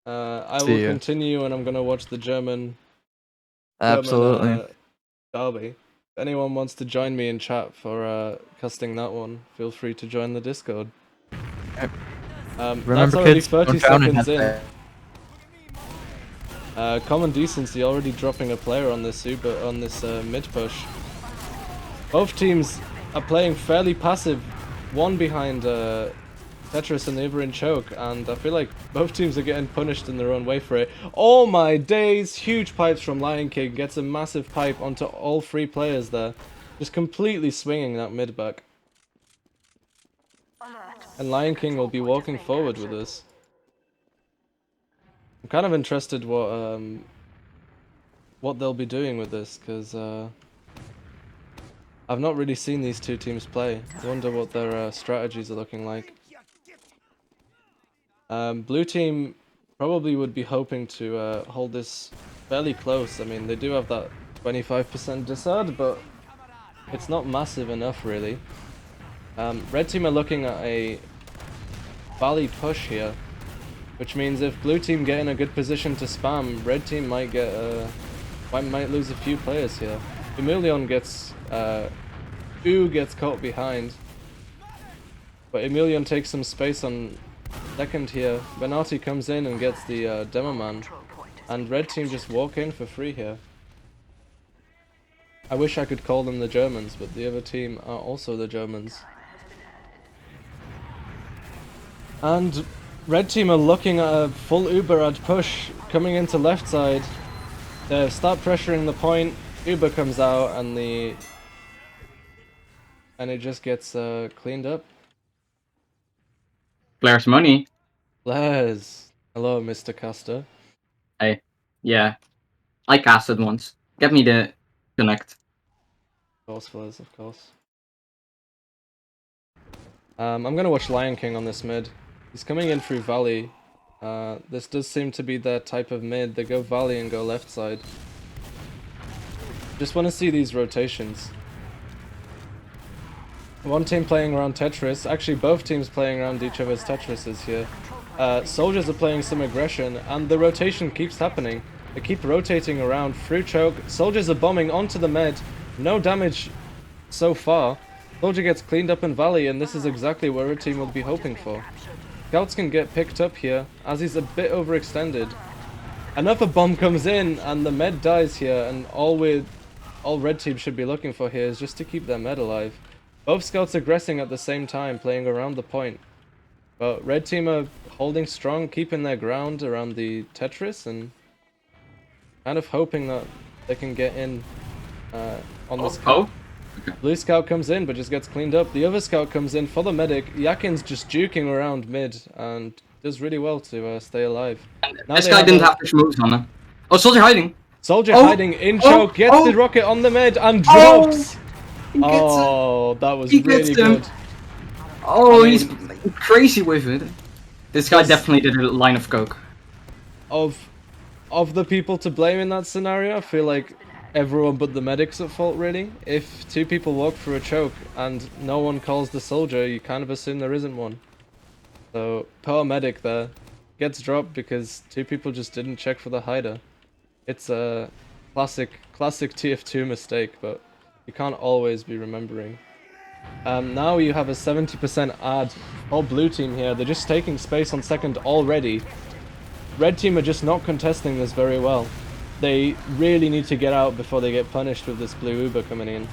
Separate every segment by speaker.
Speaker 1: I will continue, and I'm gonna watch the German
Speaker 2: Absolutely.
Speaker 1: derby. If anyone wants to join me in chat for casting that one, feel free to join the Discord.
Speaker 2: Remember,
Speaker 1: that's already
Speaker 2: kids,
Speaker 1: 30
Speaker 2: don't drown
Speaker 1: seconds in.
Speaker 2: that.
Speaker 1: Common Decency already dropping a player on this mid push. Both teams are playing fairly passive, one behind Tetris and the other in choke, and I feel like both teams are getting punished in their own way for it. Oh my days! Huge pipes from Lion King, gets a massive pipe onto all three players there. Just completely swinging that mid back. And Lion King will be walking forward with this. I'm kind of interested what they'll be doing with this, because I've not really seen these two teams play. I wonder what their strategies are looking like. Blue team probably would be hoping to hold this fairly close. I mean, they do have that 25% discard, but it's not massive enough, really. Red team are looking at a Valley push here, which means if blue team get in a good position to spam, red team might get might lose a few players here. Emilion gets gets caught behind, but Emilion takes some space on second here. Benati comes in and gets the demo man, and red team just walk in for free here. I wish I could call them the Germans, but the other team are also the Germans. And red team are looking at a full Uber ad push coming into left side. They start pressuring the point. Uber comes out and it just gets cleaned up.
Speaker 3: Blair's money.
Speaker 1: Blair's. Hello, Mr. Caster.
Speaker 3: Hey, yeah, I casted once. Get me the connect.
Speaker 1: Of course, Blair's, of course. I'm gonna watch Lion King on this mid. He's coming in through Valley. This does seem to be their type of mid. They go Valley and go left side. Just want to see these rotations. One team playing around Tetris. Actually, both teams playing around each other's Tetrises here. Soldiers are playing some aggression, and the rotation keeps happening. They keep rotating around through choke. Soldiers are bombing onto the med. No damage so far. Soldier gets cleaned up in Valley, and this is exactly what a team would be hoping for. Scouts can get picked up here, as he's a bit overextended. Another bomb comes in, and the med dies here, and all red team should be looking for here is just to keep their med alive. Both scouts aggressing at the same time, playing around the point. But red team are holding strong, keeping their ground around the Tetris, and kind of hoping that they can get in on this.
Speaker 3: Oh.
Speaker 1: Blue scout comes in, but just gets cleaned up. The other scout comes in for the medic. Yakin's just juking around mid and does really well to stay alive.
Speaker 3: Now this guy didn't have much moves on him. Oh, soldier hiding.
Speaker 1: Soldier hiding in choke, gets the rocket on the mid and drops. That was really good.
Speaker 3: Oh, I mean, he's crazy with it. This guy definitely did a line of coke.
Speaker 1: Of the people to blame in that scenario, I feel like everyone but the medic's at fault, really. If two people walk through a choke and no one calls the soldier, you kind of assume there isn't one. So, poor medic there gets dropped because two people just didn't check for the hider. It's a classic TF2 mistake, but you can't always be remembering. Now you have a 70% ad all blue team here. They're just taking space on second already. Red team are just not contesting this very well. They really need to get out before they get punished with this blue Uber coming in.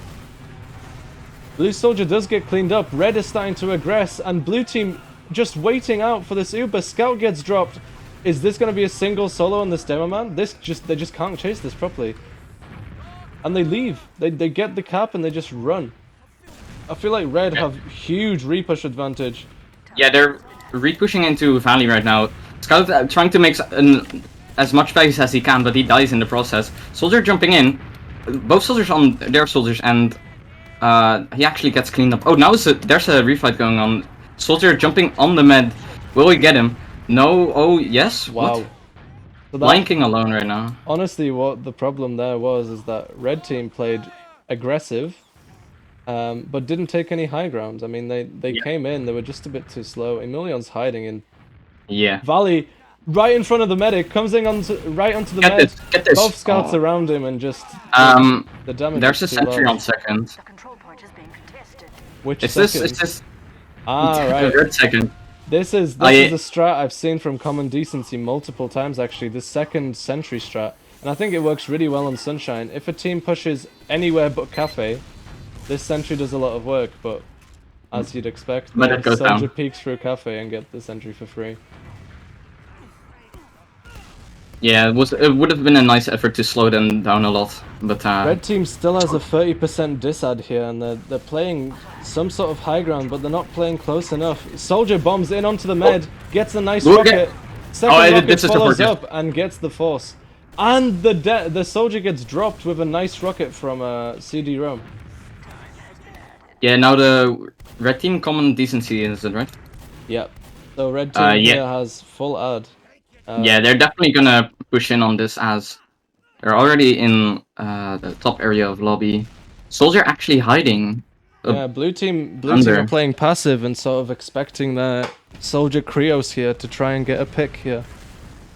Speaker 1: Blue soldier does get cleaned up. Red is starting to aggress, and blue team just waiting out for this Uber. Scout gets dropped. Is this going to be a single solo on this demo man? They just can't chase this properly. And they leave. They get the cap and they just run. I feel like red have huge repush advantage.
Speaker 3: Yeah, they're repushing into Valley right now. Scout trying to make as much space as he can, but he dies in the process. Soldier jumping in. Both soldiers on their soldiers, and he actually gets cleaned up. Oh, now there's a refight going on. Soldier jumping on the med. Will we get him? No. Oh, yes.
Speaker 1: Wow.
Speaker 3: What? So Lion King alone right now.
Speaker 1: Honestly, what the problem there was is that red team played aggressive, but didn't take any high ground. I mean, they came in, they were just a bit too slow. Emilion's hiding in.
Speaker 3: Yeah.
Speaker 1: Valley right in front of the medic, comes in right onto the
Speaker 3: Get
Speaker 1: med.
Speaker 3: this, get this.
Speaker 1: Both scouts
Speaker 3: Oh.
Speaker 1: around him and just the damage.
Speaker 3: There's a
Speaker 1: is too
Speaker 3: sentry
Speaker 1: large.
Speaker 3: on second.
Speaker 4: The control point is being contested.
Speaker 1: Which
Speaker 3: Is
Speaker 1: second?
Speaker 3: this
Speaker 1: Ah, right.
Speaker 3: red second?
Speaker 1: This is a strat I've seen from Common Decency multiple times actually. The second sentry strat, and I think it works really well on Sunshine. If a team pushes anywhere but Cafe, this sentry does a lot of work. But as you'd expect,
Speaker 3: But
Speaker 1: the
Speaker 3: it goes
Speaker 1: soldier
Speaker 3: down.
Speaker 1: peeks through Cafe and get the sentry for free.
Speaker 3: Yeah, it would have been a nice effort to slow them down a lot, but
Speaker 1: Red team still has a 30% disad here, and they're playing some sort of high ground, but they're not playing close enough. Soldier bombs in onto the med, gets a nice rocket. Second rocket
Speaker 3: this is
Speaker 1: follows
Speaker 3: supportive.
Speaker 1: up and gets the force, and the soldier gets dropped with a nice rocket from CD-ROM.
Speaker 3: Yeah, now the red team Common Decency is it, right?
Speaker 1: Yep. So red team
Speaker 3: yeah.
Speaker 1: here has full ad.
Speaker 3: Yeah, they're definitely gonna push in on this as they're already in the top area of lobby. Soldier actually hiding.
Speaker 1: Yeah, blue team
Speaker 3: under.
Speaker 1: are playing passive and sort of expecting their soldier Krios here to try and get a pick here.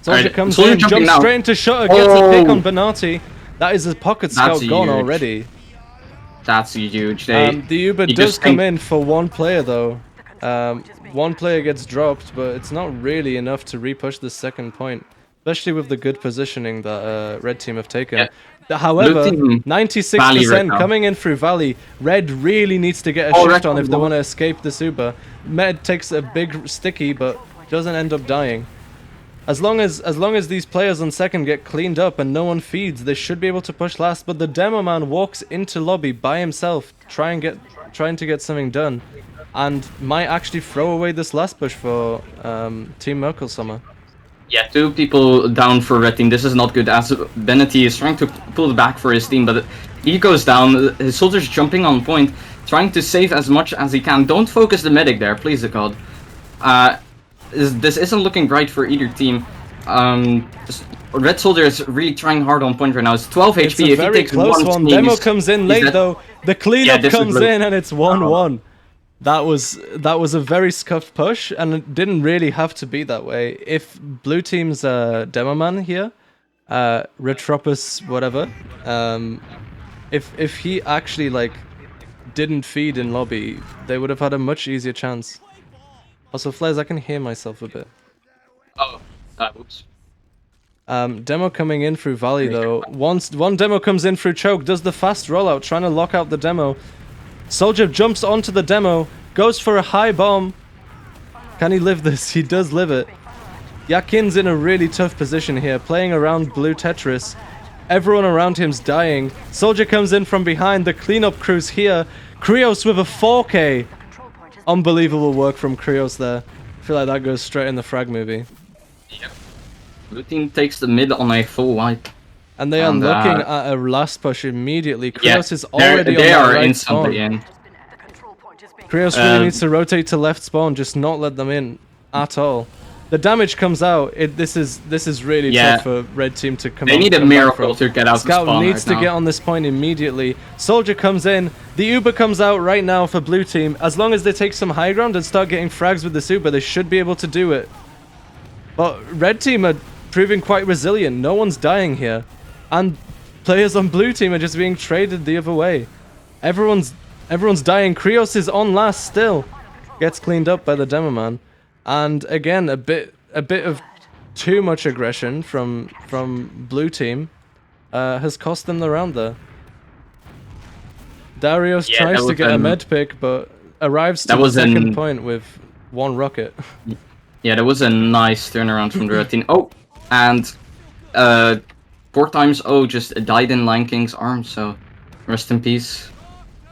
Speaker 1: Soldier
Speaker 3: Alright,
Speaker 1: comes
Speaker 3: Soldier
Speaker 1: in,
Speaker 3: jumping
Speaker 1: jumps
Speaker 3: now.
Speaker 1: straight into shutter, gets a pick
Speaker 3: Oh.
Speaker 1: on Benati. That is a pocket scout
Speaker 3: That's
Speaker 1: gone
Speaker 3: huge.
Speaker 1: already.
Speaker 3: That's huge.
Speaker 1: The Uber
Speaker 3: you
Speaker 1: does
Speaker 3: just
Speaker 1: come
Speaker 3: think-
Speaker 1: in for one player though. One player gets dropped, but it's not really enough to repush the second point, especially with the good positioning that red team have taken.
Speaker 3: Yeah.
Speaker 1: However,
Speaker 3: Blue team,
Speaker 1: 96%
Speaker 3: Valley right now.
Speaker 1: coming in through Valley. Red really needs to get a
Speaker 3: Oh,
Speaker 1: shift
Speaker 3: Red
Speaker 1: on if they
Speaker 3: team.
Speaker 1: want to escape this Uber. Med takes a big sticky, but doesn't end up dying. As long as these players on second get cleaned up and no one feeds, they should be able to push last. But the demo man walks into lobby by himself, trying to get something done, and might actually throw away this last push for Team Merkelsommer.
Speaker 3: Yeah, 2 people down for red team. This is not good as Benety is trying to pull back for his team, but he goes down. His soldiers jumping on point, trying to save as much as he can. Don't focus the medic there, please God. This isn't looking bright for either team. Red soldier is really trying hard on point right now. It's 12
Speaker 1: It's
Speaker 3: HP.
Speaker 1: a
Speaker 3: If he
Speaker 1: very
Speaker 3: takes
Speaker 1: close one.
Speaker 3: swing,
Speaker 1: Demo
Speaker 3: he's-
Speaker 1: comes in
Speaker 3: he's
Speaker 1: late
Speaker 3: dead.
Speaker 1: though. The cleanup
Speaker 3: this is
Speaker 1: comes
Speaker 3: blue.
Speaker 1: in and it's 1-1. That was a very scuffed push, and it didn't really have to be that way. If blue team's demo man here, Retropus whatever, if he actually like didn't feed in lobby, they would have had a much easier chance. Also, Flares, I can hear myself a bit.
Speaker 3: Oh, oops.
Speaker 1: Demo coming in through Valley though. One demo comes in through choke, does the fast rollout, trying to lock out the demo. Soldier jumps onto the demo, goes for a high bomb. Can he live this? He does live it. Yakin's in a really tough position here, playing around blue Tetris. Everyone around him's dying. Soldier comes in from behind, the cleanup crew's here. Krios with a 4K. Unbelievable work from Krios there. I feel like that goes straight in the frag movie.
Speaker 3: Yep. Blue team takes the mid on a full wipe.
Speaker 1: And they are looking at a last push immediately. Krios is
Speaker 3: they're-
Speaker 1: already
Speaker 3: they
Speaker 1: on
Speaker 3: are
Speaker 1: that right
Speaker 3: instantly
Speaker 1: spawn.
Speaker 3: in.
Speaker 1: Krios really needs to rotate to left spawn, just not let them in at all. The damage comes out. This is really tough for red team to come.
Speaker 3: They need a miracle to get out.
Speaker 1: Scout
Speaker 3: the spawn
Speaker 1: needs
Speaker 3: right
Speaker 1: to get on this point immediately. Soldier comes in. The Uber comes out right now for blue team. As long as they take some high ground and start getting frags with this Uber, they should be able to do it. But red team are proving quite resilient. No one's dying here, and players on blue team are just being traded the other way. Everyone's dying. Krios is on last still. Gets cleaned up by the demo man. And again, a bit of too much aggression from blue team has cost them the round there. Darius tries to get a med pick, but arrives to the second point with one rocket.
Speaker 3: Yeah, that was a nice turnaround from the red team. Oh, and 4 times just died in Lion King's arms, so rest in peace.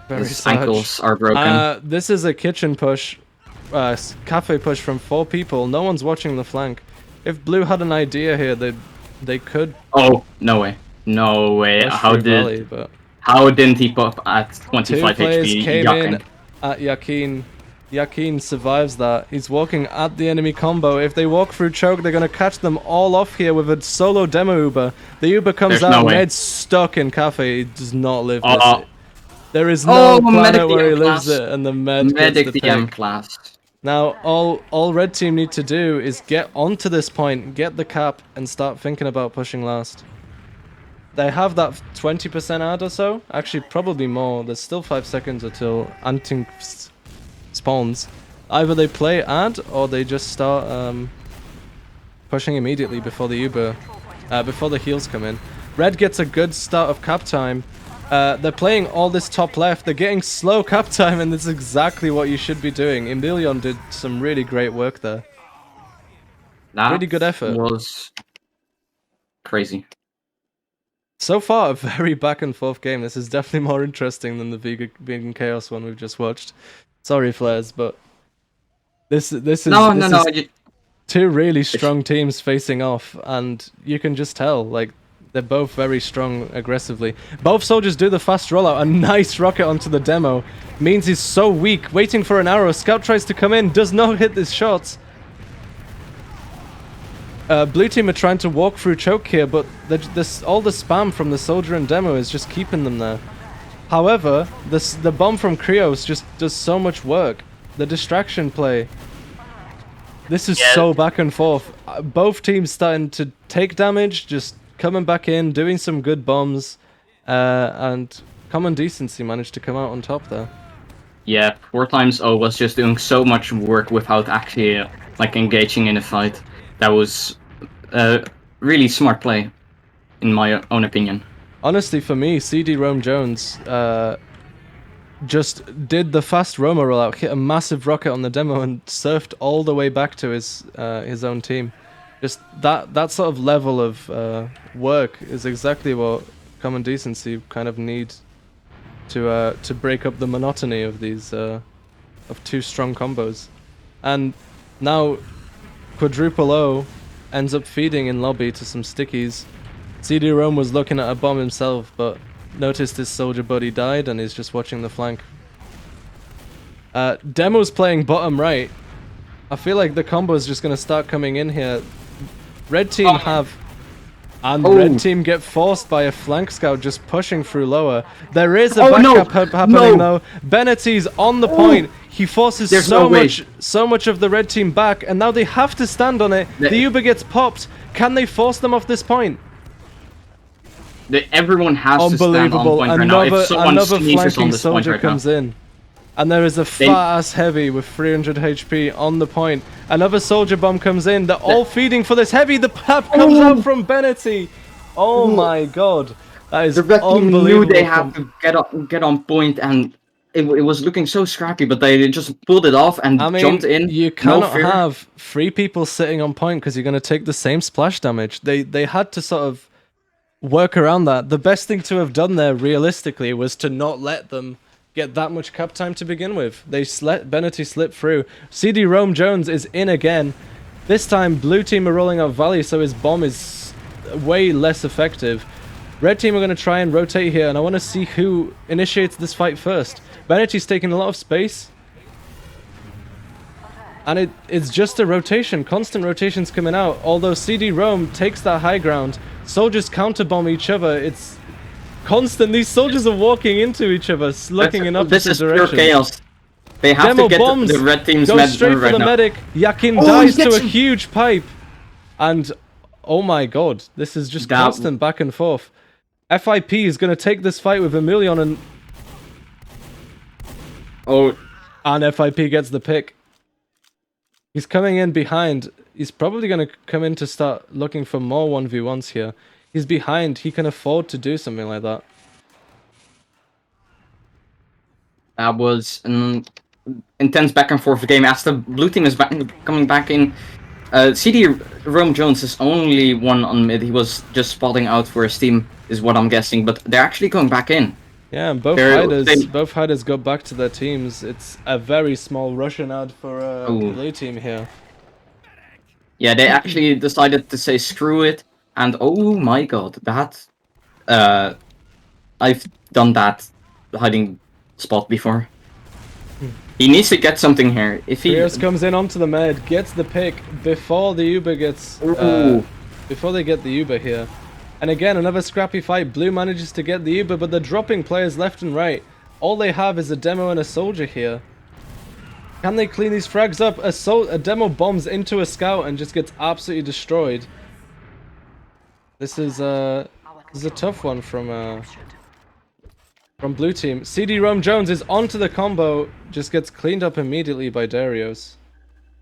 Speaker 3: His ankles are broken.
Speaker 1: This is a kitchen push. Cafe push from 4 people. No one's watching the flank. If blue had an idea here, they could.
Speaker 3: Oh, no way. No way. How didn't he pop at 25
Speaker 1: 2 players
Speaker 3: HP?
Speaker 1: came in at Yakin. Yakin survives that. He's walking at the enemy combo. If they walk through choke, they're going to catch them all off here with a solo demo Uber. The Uber comes
Speaker 3: There's
Speaker 1: out,
Speaker 3: no way.
Speaker 1: Ned's stuck in Cafe. He does not live this. There is no planet where he lives it, and the med gets the
Speaker 3: DM
Speaker 1: pick.
Speaker 3: class.
Speaker 1: Now, all red team need to do is get onto this point, get the cap, and start thinking about pushing last. They have that 20% ad or so. Actually, probably more. There's still 5 seconds until Anting spawns. Either they play ad or they just start pushing immediately before the Uber, before the heals come in. Red gets a good start of cap time. They're playing all this top left. They're getting slow cap time, and that's exactly what you should be doing. Emilion did some really great work there.
Speaker 3: That
Speaker 1: really good effort.
Speaker 3: Was crazy.
Speaker 1: So far, a very back and forth game. This is definitely more interesting than the Vegan Chaos one we've just watched. Sorry, Flares, but this is two really strong teams facing off, and you can just tell, like, they're both very strong aggressively. Both soldiers do the fast rollout. A nice rocket onto the demo. Means he's so weak. Waiting for an arrow. Scout tries to come in. Does not hit his shots. Blue team are trying to walk through choke here, but all the spam from the soldier and demo is just keeping them there. However, the bomb from Krios just does so much work. The distraction play. This is so back and forth. Both teams starting to take damage, just coming back in, doing some good bombs, and Common Decency managed to come out on top there.
Speaker 3: Yeah, 4x0 was just doing so much work without actually like engaging in a fight. That was really smart play, in my own opinion.
Speaker 1: Honestly, for me, CD-ROM Jones just did the fast Roma rollout, hit a massive rocket on the demo, and surfed all the way back to his own team. Just that sort of level of work is exactly what Common Decency kind of need to break up the monotony of these of two strong combos. And now Quadruple O ends up feeding in lobby to some stickies. CD-ROM was looking at a bomb himself, but noticed his soldier buddy died and is just watching the flank. Demo's playing bottom right. I feel like the combo is just going to start coming in here. Red team red team get forced by a flank scout just pushing through lower. There is a backup happening though. Benetti's on the point. He forces so much of the red team back, and now they have to stand on it. The Uber gets popped. Can they force them off this point?
Speaker 3: Everyone has to stand on point right now. If someone
Speaker 1: another
Speaker 3: sneezes on
Speaker 1: flanking
Speaker 3: this
Speaker 1: soldier
Speaker 3: point right
Speaker 1: comes
Speaker 3: now.
Speaker 1: in. And there is a fat-ass heavy with 300 HP on the point. Another soldier bomb comes in. They're all feeding for this heavy. The pap comes out from Benetti. Oh my god. That is unbelievable.
Speaker 3: The red team knew they had to get on point, and it was looking so scrappy, but they just pulled it off and jumped in.
Speaker 1: You cannot have 3 people sitting on point because you're going to take the same splash damage. They had to sort of work around that. The best thing to have done there, realistically, was to not let them get that much cap time to begin with. They let Benetti slip through. CD-ROM Jones is in again. This time, blue team are rolling out Valley, so his bomb is way less effective. Red team are going to try and rotate here, and I want to see who initiates this fight first. Benetti's taking a lot of space. And it's just a rotation. Constant rotations coming out. Although CD-ROM takes that high ground, soldiers counter-bomb each other. It's constant. These soldiers are walking into each other, looking in opposite directions.
Speaker 3: This is pure chaos. They have to get the red team's
Speaker 1: go straight for the
Speaker 3: now.
Speaker 1: medic. Yakin dies to a huge pipe. And, oh my god, this is just constant back and forth. FIP is going to take this fight with Emilion and... And FIP gets the pick. He's coming in behind. He's probably going to come in to start looking for more 1v1s here. He's behind. He can afford to do something like that.
Speaker 3: That was an intense back and forth game as the blue team is coming back in. CD-ROM Jones is only one on mid. He was just spotting out for his team, is what I'm guessing. But they're actually going back in.
Speaker 1: Yeah, and both fighters got back to their teams. It's a very small Russian ad for blue team here.
Speaker 3: Yeah, they actually decided to say screw it. And oh my god, that... I've done that hiding spot before. He needs to get something here. If he
Speaker 1: comes in onto the med, gets the pick before the Uber gets... before they get the Uber here. And again, another scrappy fight. Blue manages to get the Uber, but they're dropping players left and right. All they have is a demo and a soldier here. Can they clean these frags up? A demo bombs into a scout and just gets absolutely destroyed. This is a tough one from blue team. CD-ROM Jones is onto the combo, just gets cleaned up immediately by Darius.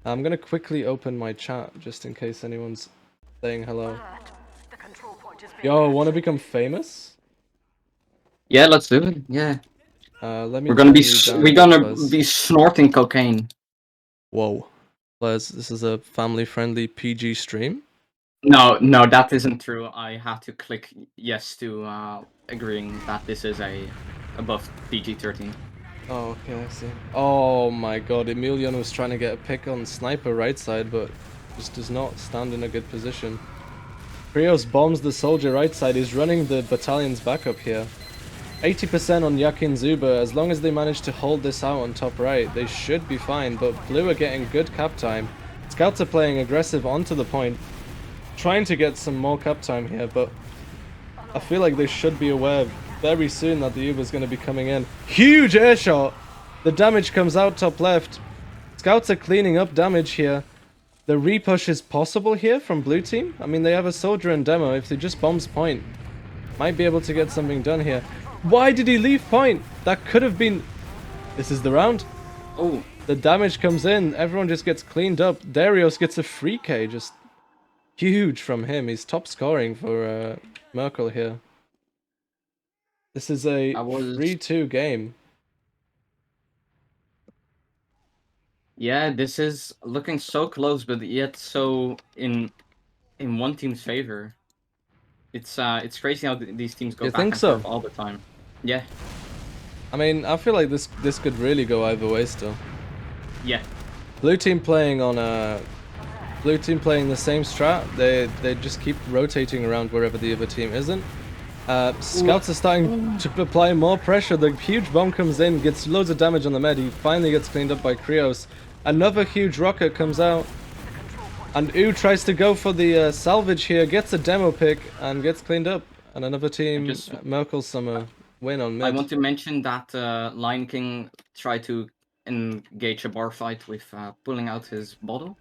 Speaker 1: I'm gonna quickly open my chat just in case anyone's saying hello.
Speaker 4: The control point is being
Speaker 1: Yo, wanna become famous?
Speaker 3: Yeah, let's do it. Yeah.
Speaker 1: Let me.
Speaker 3: We're gonna be
Speaker 1: turn you
Speaker 3: we're
Speaker 1: down,
Speaker 3: gonna
Speaker 1: Buzz.
Speaker 3: be snorting cocaine.
Speaker 1: Whoa, Les, this is a family-friendly PG stream.
Speaker 3: No, that isn't true. I have to click yes to agreeing that this is a above PG-13.
Speaker 1: Oh, okay, I see. Oh my god, Emilion was trying to get a pick on Sniper right side, but just does not stand in a good position. Krios bombs the soldier right side, he's running the battalion's backup here. 80% on Yakin Zuba, as long as they manage to hold this out on top right, they should be fine, but blue are getting good cap time. Scouts are playing aggressive onto the point, trying to get some more cap time here, but I feel like they should be aware very soon that the Uber's going to be coming in. Huge air shot! The damage comes out top left. Scouts are cleaning up damage here. The repush is possible here from blue team. I mean, they have a soldier in demo. If they just bombs point, might be able to get something done here. Why did he leave point? That could have been... This is the round.
Speaker 3: Oh,
Speaker 1: The damage comes in. Everyone just gets cleaned up. Darius gets a free K. Just huge from him. He's top scoring for Merkel here. This is a 3-2 game.
Speaker 3: yeah, this is looking so close, but yet so in one team's favor. It's crazy how these teams go
Speaker 1: You
Speaker 3: back
Speaker 1: think
Speaker 3: and
Speaker 1: so?
Speaker 3: forth all the time. Yeah,
Speaker 1: I mean, I feel like this could really go either way still.
Speaker 3: yeah.
Speaker 1: Blue team playing on blue team playing the same strat. They just keep rotating around wherever the other team isn't. Scouts are starting to apply more pressure. The huge bomb comes in, gets loads of damage on the med. He finally gets cleaned up by Krios. Another huge rocket comes out. And U tries to go for the salvage here, gets a demo pick, and gets cleaned up. And another team, Merkelsommer, win on mid.
Speaker 3: I want to mention that Lion King tried to engage a bar fight with pulling out his bottle.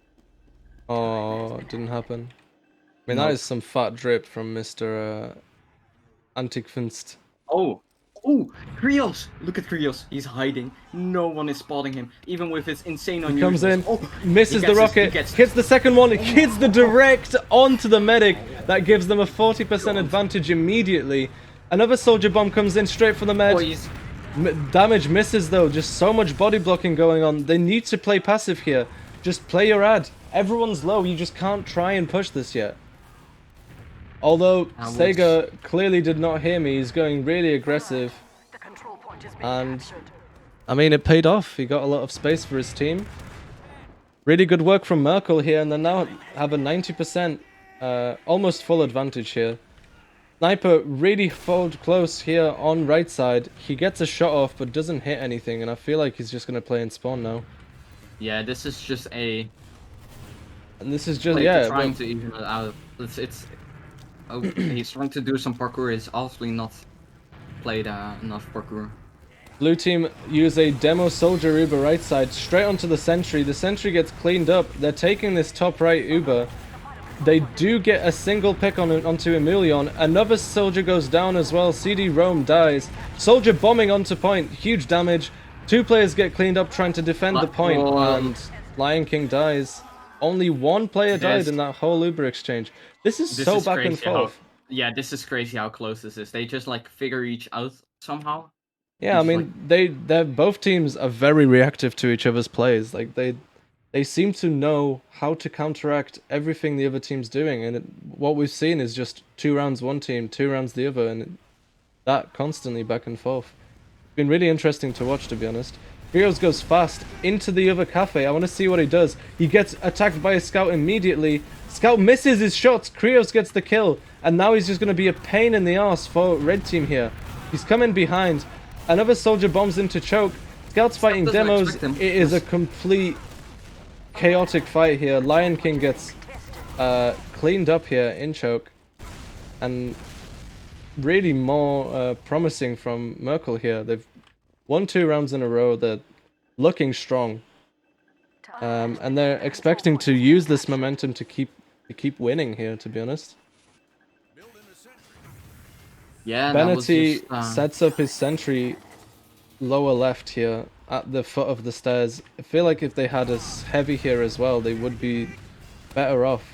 Speaker 1: Oh, it didn't happen. I mean,
Speaker 3: Nope.
Speaker 1: that is some fat drip from Mr. Antikfinst.
Speaker 3: Oh, Krios! Look at Krios. He's hiding. No one is spotting him, even with his insane unusuals.
Speaker 1: Comes in,
Speaker 3: Oh,
Speaker 1: misses the rocket, hits the second one, hits the direct onto the medic. That gives them a 40% advantage immediately. Another soldier bomb comes in straight for the med. Damage misses though, just so much body blocking going on. They need to play passive here. Just play your ad. Everyone's low, you just can't try and push this yet. Although Sega clearly did not hear me, he's going really aggressive.
Speaker 4: The control point is being
Speaker 1: And
Speaker 4: captured.
Speaker 1: I mean, it paid off. He got a lot of space for his team. Really good work from Merkel here, and they now have a 90%, almost full advantage here. Sniper really fold close here on right side. He gets a shot off, but doesn't hit anything, and I feel like he's just going to play in spawn now.
Speaker 3: Yeah, this is just a...
Speaker 1: And this is just,
Speaker 3: trying to even it out. Oh, he's trying to do some parkour. He's obviously not played enough parkour.
Speaker 1: Blue team use a demo soldier Uber right side straight onto the sentry. The sentry gets cleaned up. They're taking this top right Uber. They do get a single pick onto Emilion. Another soldier goes down as well. CD-ROM dies. Soldier bombing onto point. Huge damage. Two players get cleaned up trying to defend the point, and Lion King dies. Only one player died in that whole Uber exchange. This is so back and forth.
Speaker 3: Yeah, this is crazy how close this is. They just like figure each out somehow.
Speaker 1: Yeah, I mean, they're both teams are very reactive to each other's plays. Like they seem to know how to counteract everything the other team's doing, and what we've seen is just 2 rounds one team, 2 rounds the other, and that constantly back and forth. It's been really interesting to watch, to be honest. Krios goes fast into the other cafe. I want to see what he does. He gets attacked by a scout immediately. Scout misses his shots. Krios gets the kill, and now he's just going to be a pain in the ass for red team here. He's coming behind. Another soldier bombs into choke. Scouts fighting demos. It is a complete chaotic fight here. Lion King gets cleaned up here in choke, and really more promising from Merkel here. They've won 2 rounds in a row. They're looking strong. And they're expecting to use this momentum to keep winning here, to be honest.
Speaker 3: Yeah, that was
Speaker 1: Benety
Speaker 3: just,
Speaker 1: sets up his sentry lower left here at the foot of the stairs. I feel like if they had us heavy here as well, they would be better off.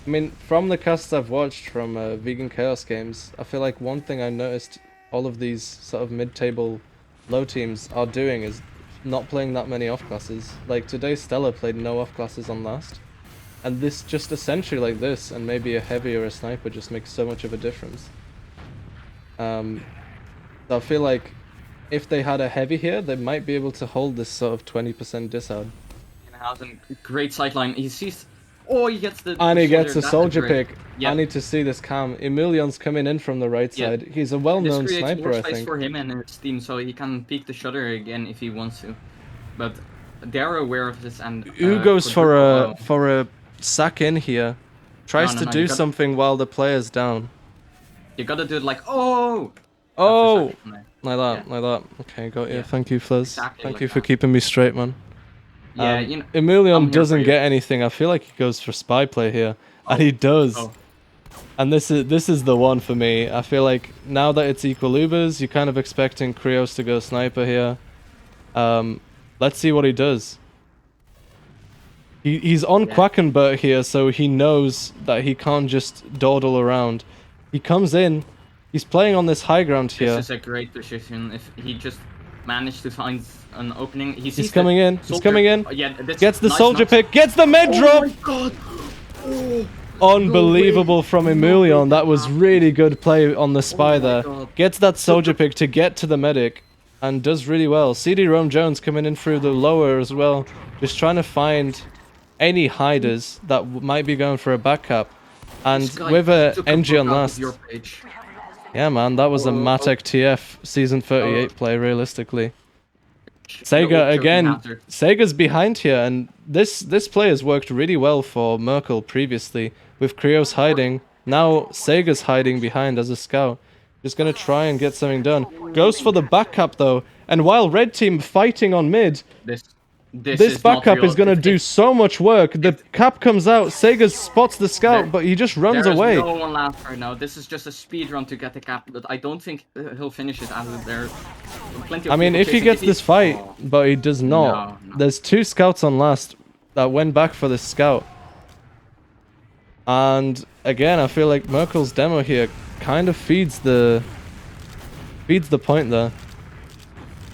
Speaker 1: I mean, from the casts I've watched from Vegan Chaos games, I feel like one thing I noticed all of these sort of mid-table low teams are doing is not playing that many off-classes. Like today Stella played no off-classes on last. And this just a sentry like this and maybe a heavy or a sniper just makes so much of a difference. So I feel like if they had a heavy here, they might be able to hold this sort of 20% disard.
Speaker 3: great sightline. He sees. Oh, he gets the.
Speaker 1: And he gets a
Speaker 3: that's
Speaker 1: soldier
Speaker 3: great.
Speaker 1: pick.
Speaker 3: Yeah.
Speaker 1: I need to see this cam. Emilion's coming in from the right
Speaker 3: Yeah.
Speaker 1: side. He's a well-known
Speaker 3: This creates
Speaker 1: sniper,
Speaker 3: more
Speaker 1: I
Speaker 3: space
Speaker 1: think.
Speaker 3: for him and his team, so he can peek the shutter again if he wants to. But they're aware of this, and
Speaker 1: Who goes for a sack in here? Tries
Speaker 3: No,
Speaker 1: to
Speaker 3: no,
Speaker 1: do
Speaker 3: you gotta-
Speaker 1: something while the player's down.
Speaker 3: You gotta do it like oh.
Speaker 1: Oh,
Speaker 3: That's the second
Speaker 1: like that,
Speaker 3: Yeah.
Speaker 1: like that. Okay, got you.
Speaker 3: Yeah.
Speaker 1: Thank you, Fliz.
Speaker 3: Exactly
Speaker 1: Thank
Speaker 3: like
Speaker 1: you for
Speaker 3: that.
Speaker 1: keeping me straight, man.
Speaker 3: Yeah, you know.
Speaker 1: Emilion
Speaker 3: I'm here for
Speaker 1: doesn't
Speaker 3: you.
Speaker 1: get anything. I feel like he goes for spy play here, and he does.
Speaker 3: Oh.
Speaker 1: And this is the one for me. I feel like now that it's equal Ubers, you're kind of expecting Krios to go sniper here. Let's see what he does. He's on
Speaker 3: Yeah.
Speaker 1: Quackenbert here, so he knows that he can't just dawdle around. He comes in. He's playing on this high ground here.
Speaker 3: This is a great position. If he just managed to find an opening, he sees
Speaker 1: He's coming
Speaker 3: the
Speaker 1: in. He's
Speaker 3: soldier-
Speaker 1: coming in.
Speaker 3: Yeah, this
Speaker 1: Gets the
Speaker 3: nice
Speaker 1: soldier
Speaker 3: knock.
Speaker 1: pick. Gets the med drop.
Speaker 3: Oh my god!
Speaker 1: Unbelievable from Emilion. That was really good play on the spy
Speaker 3: my
Speaker 1: there.
Speaker 3: God.
Speaker 1: Gets that soldier pick to get to the medic and does really well. CD-ROM Jones coming in through the lower as well. Just trying to find any hiders that might be going for a back cap. And
Speaker 3: This guy
Speaker 1: with a
Speaker 3: took
Speaker 1: NG on
Speaker 3: book out of
Speaker 1: last.
Speaker 3: your page.
Speaker 1: Yeah, man, that was a Matek TF Season 38 play, realistically. Sega again.
Speaker 3: Hazard.
Speaker 1: Sega's behind here, and this play has worked really well for Merkel previously, with Krios hiding. Now Sega's hiding behind as a scout. Just gonna try and get something done. Goes for the back cap though, and while red team fighting on mid,
Speaker 3: This
Speaker 1: this
Speaker 3: is
Speaker 1: back
Speaker 3: not
Speaker 1: cap
Speaker 3: real.
Speaker 1: is gonna
Speaker 3: If-
Speaker 1: do so much work. The cap comes out, Sega spots the scout, but he just runs
Speaker 3: There is
Speaker 1: away.
Speaker 3: no one left right now. This is just a speed run to get the cap, but I don't think he'll finish it as there are plenty of
Speaker 1: I mean,
Speaker 3: people
Speaker 1: if he
Speaker 3: chasing.
Speaker 1: gets this fight,
Speaker 3: Oh,
Speaker 1: but he does not.
Speaker 3: No.
Speaker 1: There's 2 scouts on last that went back for the scout. And again, I feel like Merkel's demo here kind of feeds the point there.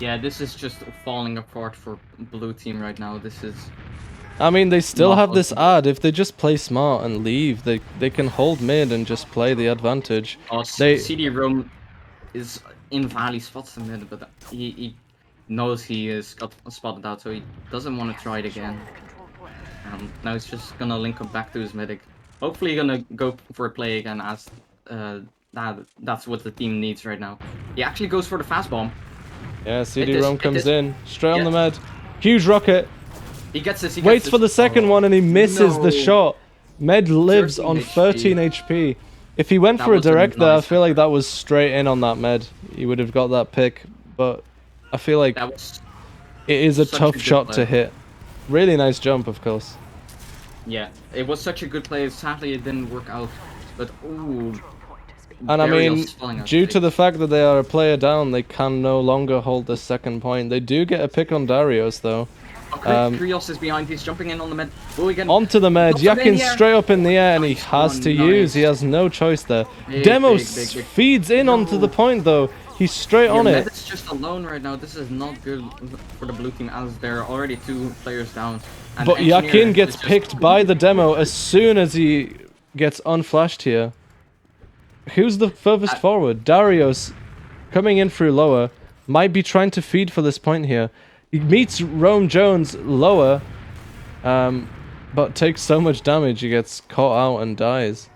Speaker 3: yeah, this is just falling apart for blue team right now. This is
Speaker 1: I mean, they still
Speaker 3: Not
Speaker 1: have this
Speaker 3: possible.
Speaker 1: ad. If they just play smart and leave, they can hold mid and just play the advantage. They-
Speaker 3: CD-ROM is in Valley spots the mid, but he knows he is got spotted out, so he doesn't want to try it again. Now he's just gonna link up back to his medic. Hopefully gonna go for a play again, as that's what the team needs right now. He actually goes for the fast bomb.
Speaker 1: Yeah,
Speaker 3: It
Speaker 1: CD-ROM
Speaker 3: is-
Speaker 1: comes in, straight on
Speaker 3: yeah.
Speaker 1: the med. Huge rocket.
Speaker 3: He gets this. He
Speaker 1: Waits
Speaker 3: gets
Speaker 1: for the
Speaker 3: this.
Speaker 1: second one and he misses the
Speaker 3: no.
Speaker 1: shot. Med lives
Speaker 3: 13
Speaker 1: on
Speaker 3: HP.
Speaker 1: 13 HP. If he went
Speaker 3: That
Speaker 1: for a
Speaker 3: was a
Speaker 1: direct there, I
Speaker 3: nice
Speaker 1: feel like that was straight in on that med. He would have got that pick, but I feel like
Speaker 3: That was
Speaker 1: it is a
Speaker 3: such a
Speaker 1: tough
Speaker 3: good
Speaker 1: shot
Speaker 3: play.
Speaker 1: to hit. Really nice jump, of course.
Speaker 3: yeah. It was such a good play. Sadly, it didn't work out. But ooh.
Speaker 1: And I mean,
Speaker 3: Burial's falling out
Speaker 1: due
Speaker 3: big.
Speaker 1: to the fact that they are a player down, they can no longer hold the second point. They do get a pick on Darius though.
Speaker 3: Krios is behind. He's jumping in on the mid. Oh, again.
Speaker 1: Onto the med,
Speaker 3: Drops it in
Speaker 1: Yakin
Speaker 3: the air.
Speaker 1: straight up in the air, and he
Speaker 3: Nice
Speaker 1: has
Speaker 3: one,
Speaker 1: to
Speaker 3: nice.
Speaker 1: use. He has no choice there.
Speaker 3: Big,
Speaker 1: Demo
Speaker 3: big, big, big.
Speaker 1: feeds in onto the point though. He's straight on
Speaker 3: Mid
Speaker 1: it.
Speaker 3: is just alone right now. This is not good for the blue team, as there are already 2 players down. And
Speaker 1: But
Speaker 3: Engineer
Speaker 1: Yakin gets
Speaker 3: is just-
Speaker 1: picked by the demo as soon as he gets unflashed here. Who's the furthest forward? Darius coming in through lower. Might be trying to feed for this point here. He meets Rome Jones lower. But takes so much damage he gets caught out and dies.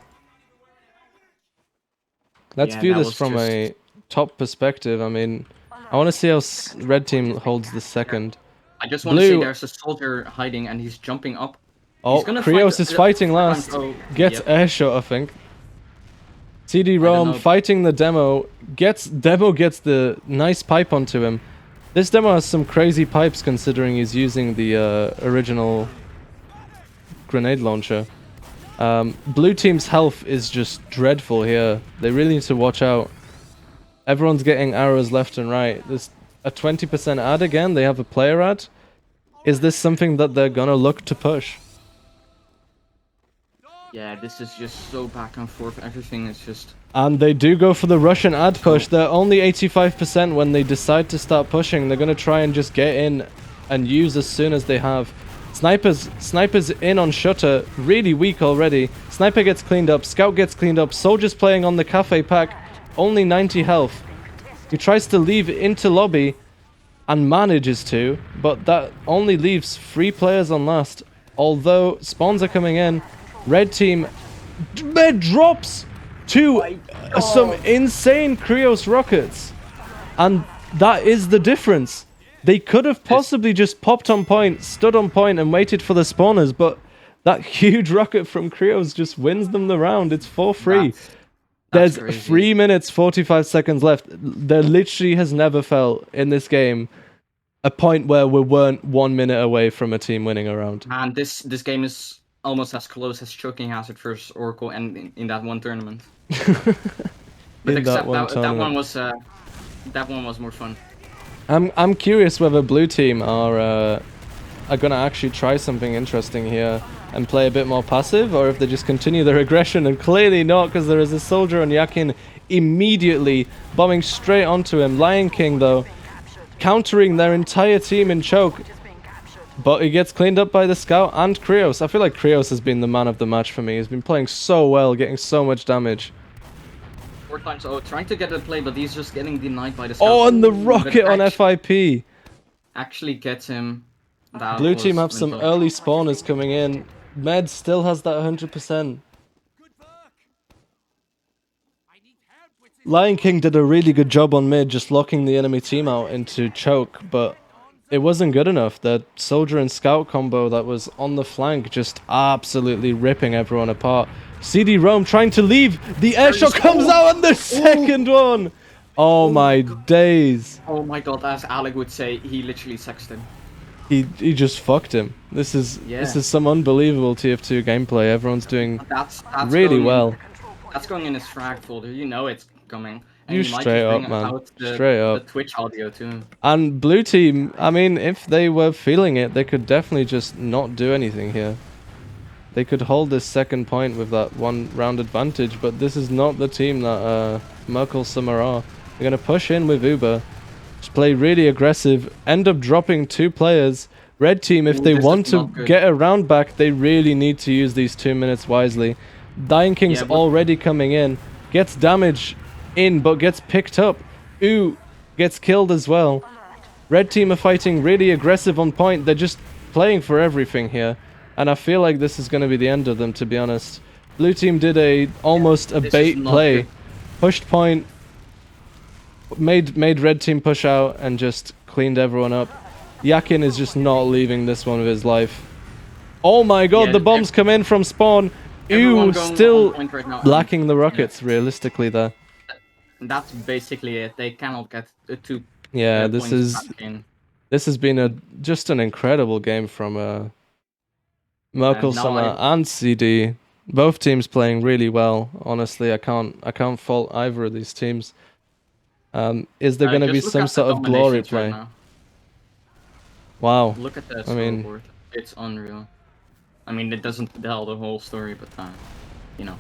Speaker 1: Let's
Speaker 3: Yeah,
Speaker 1: view
Speaker 3: that
Speaker 1: this
Speaker 3: was
Speaker 1: from
Speaker 3: just-
Speaker 1: a top perspective. I mean, I want to see how red team holds the second.
Speaker 3: I just want to say
Speaker 1: Blue-
Speaker 3: there's a soldier hiding and he's jumping up.
Speaker 1: Oh,
Speaker 3: He's gonna
Speaker 1: Krios
Speaker 3: fight-
Speaker 1: is fighting
Speaker 3: front
Speaker 1: last.
Speaker 3: row.
Speaker 1: Gets
Speaker 3: Yep.
Speaker 1: air shot, I think.
Speaker 3: I
Speaker 1: CD-ROM
Speaker 3: don't know.
Speaker 1: fighting the demo. Demo gets the nice pipe onto him. This demo has some crazy pipes considering he's using the original grenade launcher. Blue team's health is just dreadful here. They really need to watch out. Everyone's getting arrows left and right. There's a 20% ad again. They have a player ad. Is this something that they're gonna look to push?
Speaker 3: Yeah, this is just so back and forth. Everything is just...
Speaker 1: And they do go for the Russian ad push. They're only 85% when they decide to start pushing. They're gonna try and just get in and use as soon as they have. Snipers in on Shutter, really weak already. Sniper gets cleaned up, Scout gets cleaned up, Soldiers playing on the cafe pack, only 90 health. He tries to leave into lobby and manages to, but that only leaves 3 players on last. Although spawns are coming in, red team med drops to some insane Krios rockets, and that is the difference. They could have possibly just popped on point, stood on point, and waited for the spawners, but that huge rocket from Krios just wins them the round. It's 4-3.
Speaker 3: That's
Speaker 1: There's
Speaker 3: crazy.
Speaker 1: 3 minutes 45 seconds left. There literally has never felt in this game a point where we weren't 1 minute away from a team winning a round.
Speaker 3: And this game is almost as close as Choking Hazard versus Oracle and in that one tournament. But
Speaker 1: In
Speaker 3: except
Speaker 1: that one
Speaker 3: that
Speaker 1: tournament.
Speaker 3: that one was more fun.
Speaker 1: I'm curious whether blue team are gonna actually try something interesting here and play a bit more passive, or if they just continue their aggression, and clearly not, because there is a soldier on Yakin immediately bombing straight onto him. Lion King though countering their entire team in choke, but he gets cleaned up by the Scout and Krios. I feel like Krios has been the man of the match for me. He's been playing so well, getting so much damage.
Speaker 3: 4 times trying to get a play, but he's just getting denied by the Scout.
Speaker 1: Oh, and the
Speaker 3: But
Speaker 1: rocket on FIP.
Speaker 3: actually gets him. That
Speaker 1: Blue
Speaker 3: was
Speaker 1: team have some
Speaker 3: mental.
Speaker 1: early spawners coming in. Med still has that 100%. Lion King did a really good job on mid, just locking the enemy team out into choke, but it wasn't good enough. The soldier and scout combo that was on the flank just absolutely ripping everyone apart. CD Rome trying to leave. The air shot comes out on the second one. Oh my days.
Speaker 3: Oh my god, as Alec would say, he literally sexed him.
Speaker 1: He just fucked him. This is some unbelievable TF2 gameplay. Everyone's doing
Speaker 3: That's
Speaker 1: really
Speaker 3: going
Speaker 1: well.
Speaker 3: That's going in his frag folder. You know it's coming. And
Speaker 1: You
Speaker 3: he might
Speaker 1: straight
Speaker 3: just
Speaker 1: up,
Speaker 3: bring
Speaker 1: man.
Speaker 3: out
Speaker 1: Straight up.
Speaker 3: The Twitch audio too.
Speaker 1: And blue team, I mean, if they were feeling it, they could definitely just not do anything here. They could hold this second point with that 1 round advantage, but this is not the team that Merkelsommer are. They're going to push in with Uber, just play really aggressive, end up dropping 2 players. Red team, if they
Speaker 3: this
Speaker 1: want
Speaker 3: is
Speaker 1: to
Speaker 3: not good.
Speaker 1: get a round back, they really need to use these 2 minutes wisely. Lion King's
Speaker 3: Yeah, but-
Speaker 1: already coming in, gets damage in, but gets picked up. Ooh, gets killed as well. Red team are fighting really aggressive on point. They're just playing for everything here. And I feel like this is going to be the end of them, to be honest. Blue team did almost a
Speaker 3: this is
Speaker 1: bait
Speaker 3: not
Speaker 1: play.
Speaker 3: good.
Speaker 1: Pushed point. Made red team push out and just cleaned everyone up. Yakin is just not leaving this one with his life. Oh my god,
Speaker 3: Yeah,
Speaker 1: the bombs come in from spawn.
Speaker 3: Everyone
Speaker 1: Ooh,
Speaker 3: going
Speaker 1: still
Speaker 3: on point right now.
Speaker 1: lacking the rockets, realistically, there.
Speaker 3: That's basically it. They cannot get the 2
Speaker 1: Yeah,
Speaker 3: points back in.
Speaker 1: this has been just an incredible game from Merkelsommer and CD. Both teams playing really well. Honestly, I can't fault either of these teams. Is there going to be
Speaker 3: Just look
Speaker 1: some
Speaker 3: at the
Speaker 1: sort of glory
Speaker 3: dominations right
Speaker 1: play?
Speaker 3: now.
Speaker 1: Wow.
Speaker 3: Look at the
Speaker 1: I mean-
Speaker 3: scoreboard. It's unreal. I mean, it doesn't tell the whole story, but you know.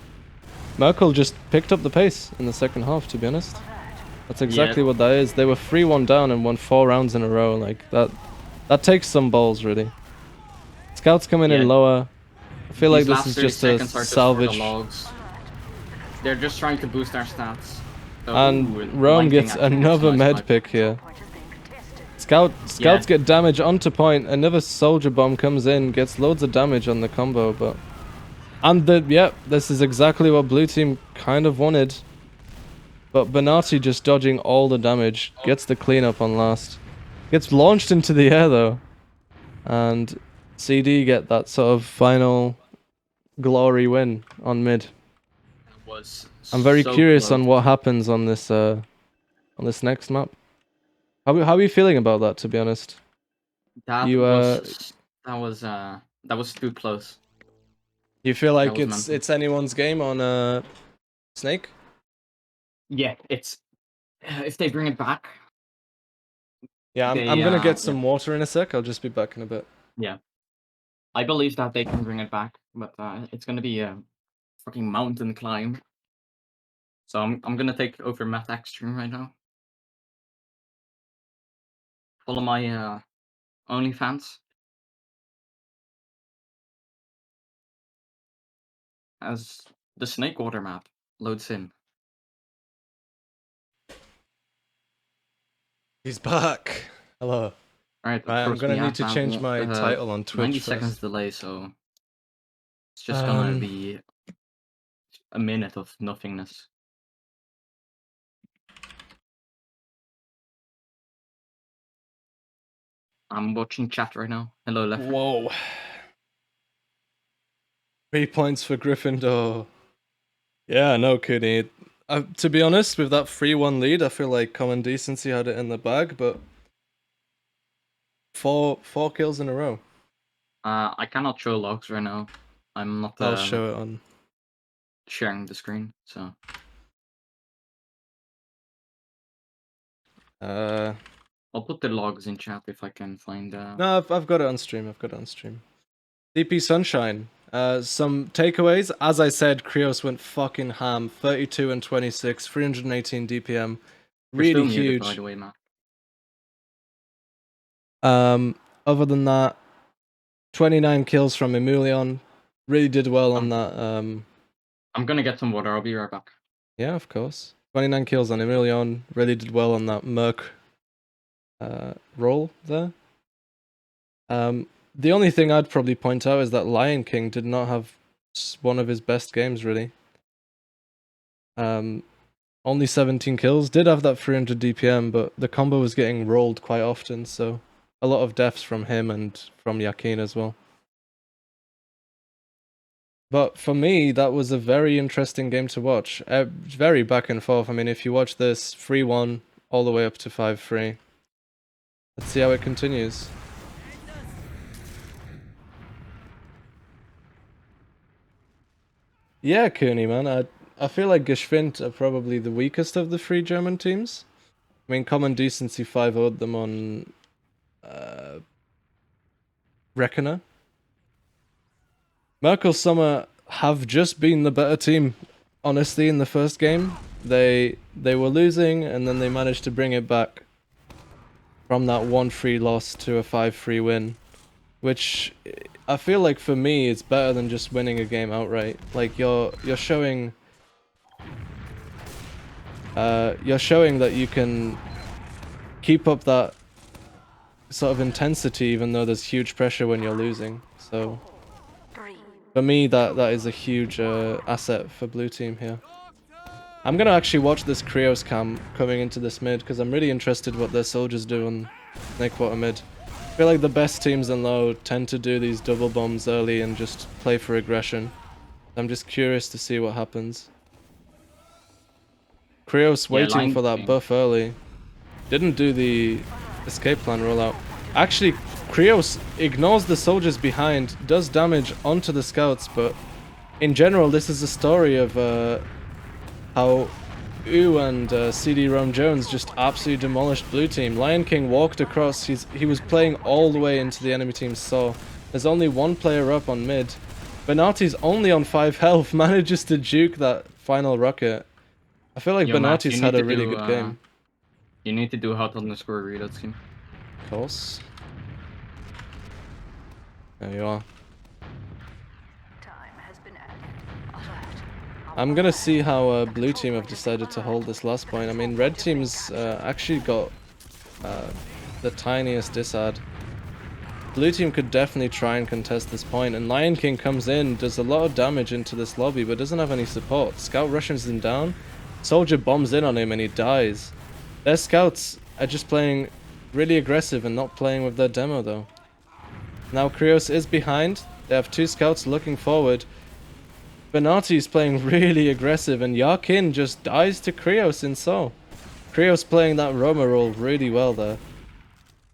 Speaker 1: Merkel just picked up the pace in the second half, to be honest. That's exactly what that is. They were 3-1 down and won 4 rounds in a row. Like that takes some balls, really. Scouts coming in
Speaker 3: Yeah.
Speaker 1: lower. I feel like
Speaker 3: These
Speaker 1: this
Speaker 3: last
Speaker 1: is
Speaker 3: 30
Speaker 1: just a
Speaker 3: seconds are just for the
Speaker 1: salvage.
Speaker 3: logs. They're just trying to boost our stats. So,
Speaker 1: And
Speaker 3: ooh,
Speaker 1: Rome
Speaker 3: Lion King
Speaker 1: gets
Speaker 3: actually
Speaker 1: another
Speaker 3: nice
Speaker 1: med
Speaker 3: snipe.
Speaker 1: pick here. Scouts get damage onto point. Another soldier bomb comes in, gets loads of damage on the combo, but this is exactly what blue team kind of wanted. But Benati just dodging all the damage, gets the cleanup on last. Gets launched into the air though. And CD get that sort of final glory win on mid.
Speaker 3: Was
Speaker 1: I'm very
Speaker 3: so
Speaker 1: curious
Speaker 3: close.
Speaker 1: on what happens on this next map. How are you feeling about that, to be honest?
Speaker 3: That
Speaker 1: You
Speaker 3: that was too close.
Speaker 1: you feel like
Speaker 3: was mental.
Speaker 1: it's anyone's game on Snake?
Speaker 3: Yeah, it's if they bring it back.
Speaker 1: Yeah, I'm gonna get some water in a sec. I'll just be back in a bit.
Speaker 3: Yeah, I believe that they can bring it back, but it's gonna be a fucking mountain climb. So I'm gonna take over Matt Extreme right now. Follow my OnlyFans as the Snake Water map loads in.
Speaker 1: He's back. Hello.
Speaker 3: Alright, of
Speaker 1: Right, I'm
Speaker 3: course
Speaker 1: gonna
Speaker 3: we
Speaker 1: need
Speaker 3: have
Speaker 1: to
Speaker 3: now
Speaker 1: change my title on Twitch
Speaker 3: 90
Speaker 1: first.
Speaker 3: seconds delay, so it's just gonna be a minute of nothingness. I'm watching chat right now. Hello, Left.
Speaker 1: Whoa. 3 points for Gryffindor. Yeah, no, Cooney. To be honest, with that 3-1 lead, I feel like Common Decency had it in the bag, but four kills in a row.
Speaker 3: I cannot show logs right now. I'm not
Speaker 1: I'll show it on.
Speaker 3: sharing the screen, so I'll put the logs in chat if I can find.
Speaker 1: No, I've got it on stream. I've got it on stream. DP Sunshine. Some takeaways. As I said, Krios went fucking ham. 32 and 26, 318 DPM.
Speaker 3: You're still
Speaker 1: Really
Speaker 3: muted,
Speaker 1: huge.
Speaker 3: by the way, Matt.
Speaker 1: Other than that, 29 kills from Emulion. Really did well on that.
Speaker 3: I'm gonna get some water. I'll be right back.
Speaker 1: Yeah, of course. 29 kills on Emulion. Really did well on that Merc roll there. The only thing I'd probably point out is that Lion King did not have one of his best games, really. Only 17 kills. Did have that 300 DPM, but the combo was getting rolled quite often, so a lot of deaths from him and from Yakin as well. But for me, that was a very interesting game to watch. Very back and forth. I mean, if you watch this 3-1 all the way up to 5-3. Let's see how it continues. Yeah, Cooney, man. I feel like Geschwind are probably the weakest of the 3 German teams. I mean, Common Decency 5-0'd them on Reckoner. Merkelsommer have just been the better team, honestly, in the first game. They were losing, and then they managed to bring it back from that 1-3 loss to a 5-3 win, which I feel like for me it's better than just winning a game outright. Like you're showing that you can keep up that sort of intensity even though there's huge pressure when you're losing. So for me that is a huge asset for blue team here. I'm gonna actually watch this Krios cam coming into this mid because I'm really interested what their soldiers do on Snakewater mid. I feel like the best teams in low tend to do these double bombs early and just play for aggression. I'm just curious to see what happens. Krios waiting for that buff early. Didn't do the escape plan rollout. Actually, Krios ignores the soldiers behind, does damage onto the scouts, but in general this is a story of how U and CD-ROM Jones just absolutely demolished blue team. Lion King walked across, he was playing all the way into the enemy team's saw. There's only one player up on mid. Benati's only on 5 health, manages to juke that final rocket. I feel like Benati's had a really good game.
Speaker 3: You need to do hot on the score reload scheme.
Speaker 1: Of course. There you are. I'm gonna see how blue team have decided to hold this last point. I mean, red team's actually got the tiniest disad. Blue team could definitely try and contest this point, and Lion King comes in, does a lot of damage into this lobby, but doesn't have any support. Scout rushes him down, soldier bombs in on him and he dies. Their scouts are just playing really aggressive and not playing with their demo though. Now Krios is behind, they have 2 scouts looking forward. Benati's playing really aggressive and Yakin just dies to Krios in Seoul. Creo's playing that Roma role really well there.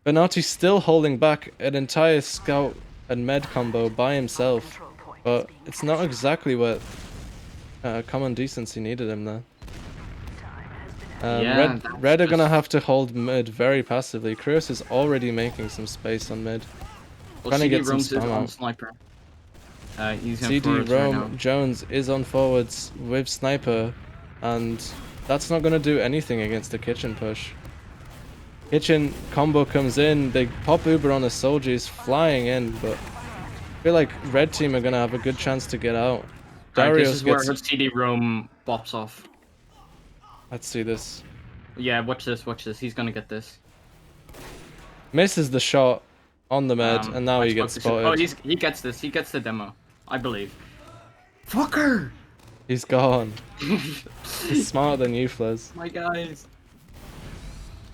Speaker 1: Benotti's still holding back an entire scout and med combo by himself, but it's not exactly what Common Decency needed him there.
Speaker 3: Yeah,
Speaker 1: Red are
Speaker 3: that's
Speaker 1: gonna
Speaker 3: just-
Speaker 1: have to hold mid very passively. Krios is already making some space on mid.
Speaker 3: Well,
Speaker 1: Trying to
Speaker 3: CD
Speaker 1: get some
Speaker 3: roams is
Speaker 1: spam
Speaker 3: on
Speaker 1: out.
Speaker 3: sniper. He's in
Speaker 1: CD
Speaker 3: forwards right now.
Speaker 1: Rome Jones is on forwards with sniper, and that's not gonna do anything against the kitchen push. Kitchen combo comes in, they pop Uber on a soldier, he's flying in, but I feel like red team are gonna have a good chance to get out.
Speaker 3: Alright, this
Speaker 1: Darius
Speaker 3: is where
Speaker 1: gets.
Speaker 3: her CD roam pops off.
Speaker 1: Let's see this.
Speaker 3: Yeah, watch this, watch this. He's gonna get this.
Speaker 1: Misses the shot on the med, and now
Speaker 3: I
Speaker 1: he gets
Speaker 3: spoke to- Oh,
Speaker 1: spotted.
Speaker 3: he gets this. He gets the demo, I believe. Fucker!
Speaker 1: He's gone. He's smarter than you, Fliz.
Speaker 3: My guys.